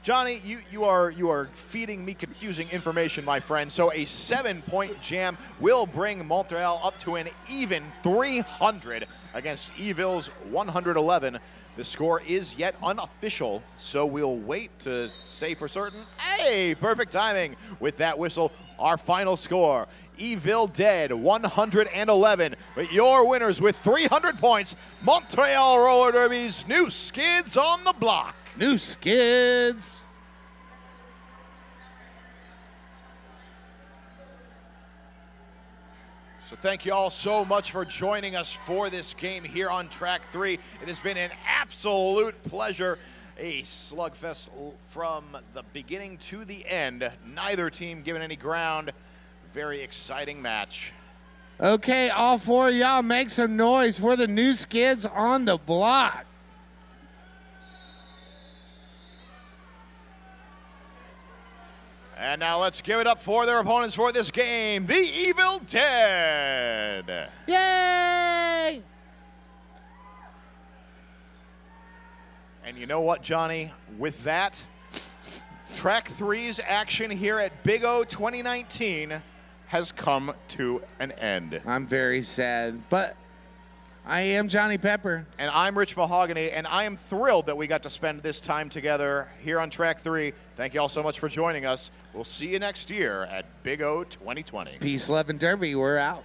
Speaker 2: Johnny, you are feeding me confusing information, my friend. So a 7-point jam will bring Montreal up to an even 300 against E-Ville's 111. The score is yet unofficial, so we'll wait to say for certain. Hey, perfect timing with that whistle. Our final score, E-Ville dead, 111. But your winners with 300 points, Montreal Roller Derby's new Skids on the block.
Speaker 1: New Skids.
Speaker 2: So thank you all so much for joining us for this game here on Track 3. It has been an absolute pleasure. A slugfest from the beginning to the end. Neither team given any ground. Very exciting match.
Speaker 1: Okay, all 4 of y'all make some noise for the new Skids on the block.
Speaker 2: And now let's give it up for their opponents for this game, the E-Ville Dead.
Speaker 1: Yay!
Speaker 2: And you know what, Johnny? With that, Track 3's action here at Big O 2019 has come to an end.
Speaker 1: I'm very sad, but I am Johnny Pepper.
Speaker 2: And I'm Rich Mahogany, and I am thrilled that we got to spend this time together here on Track 3. Thank you all so much for joining us. We'll see you next year at Big O 2020.
Speaker 1: Peace, love, and Derby. We're out.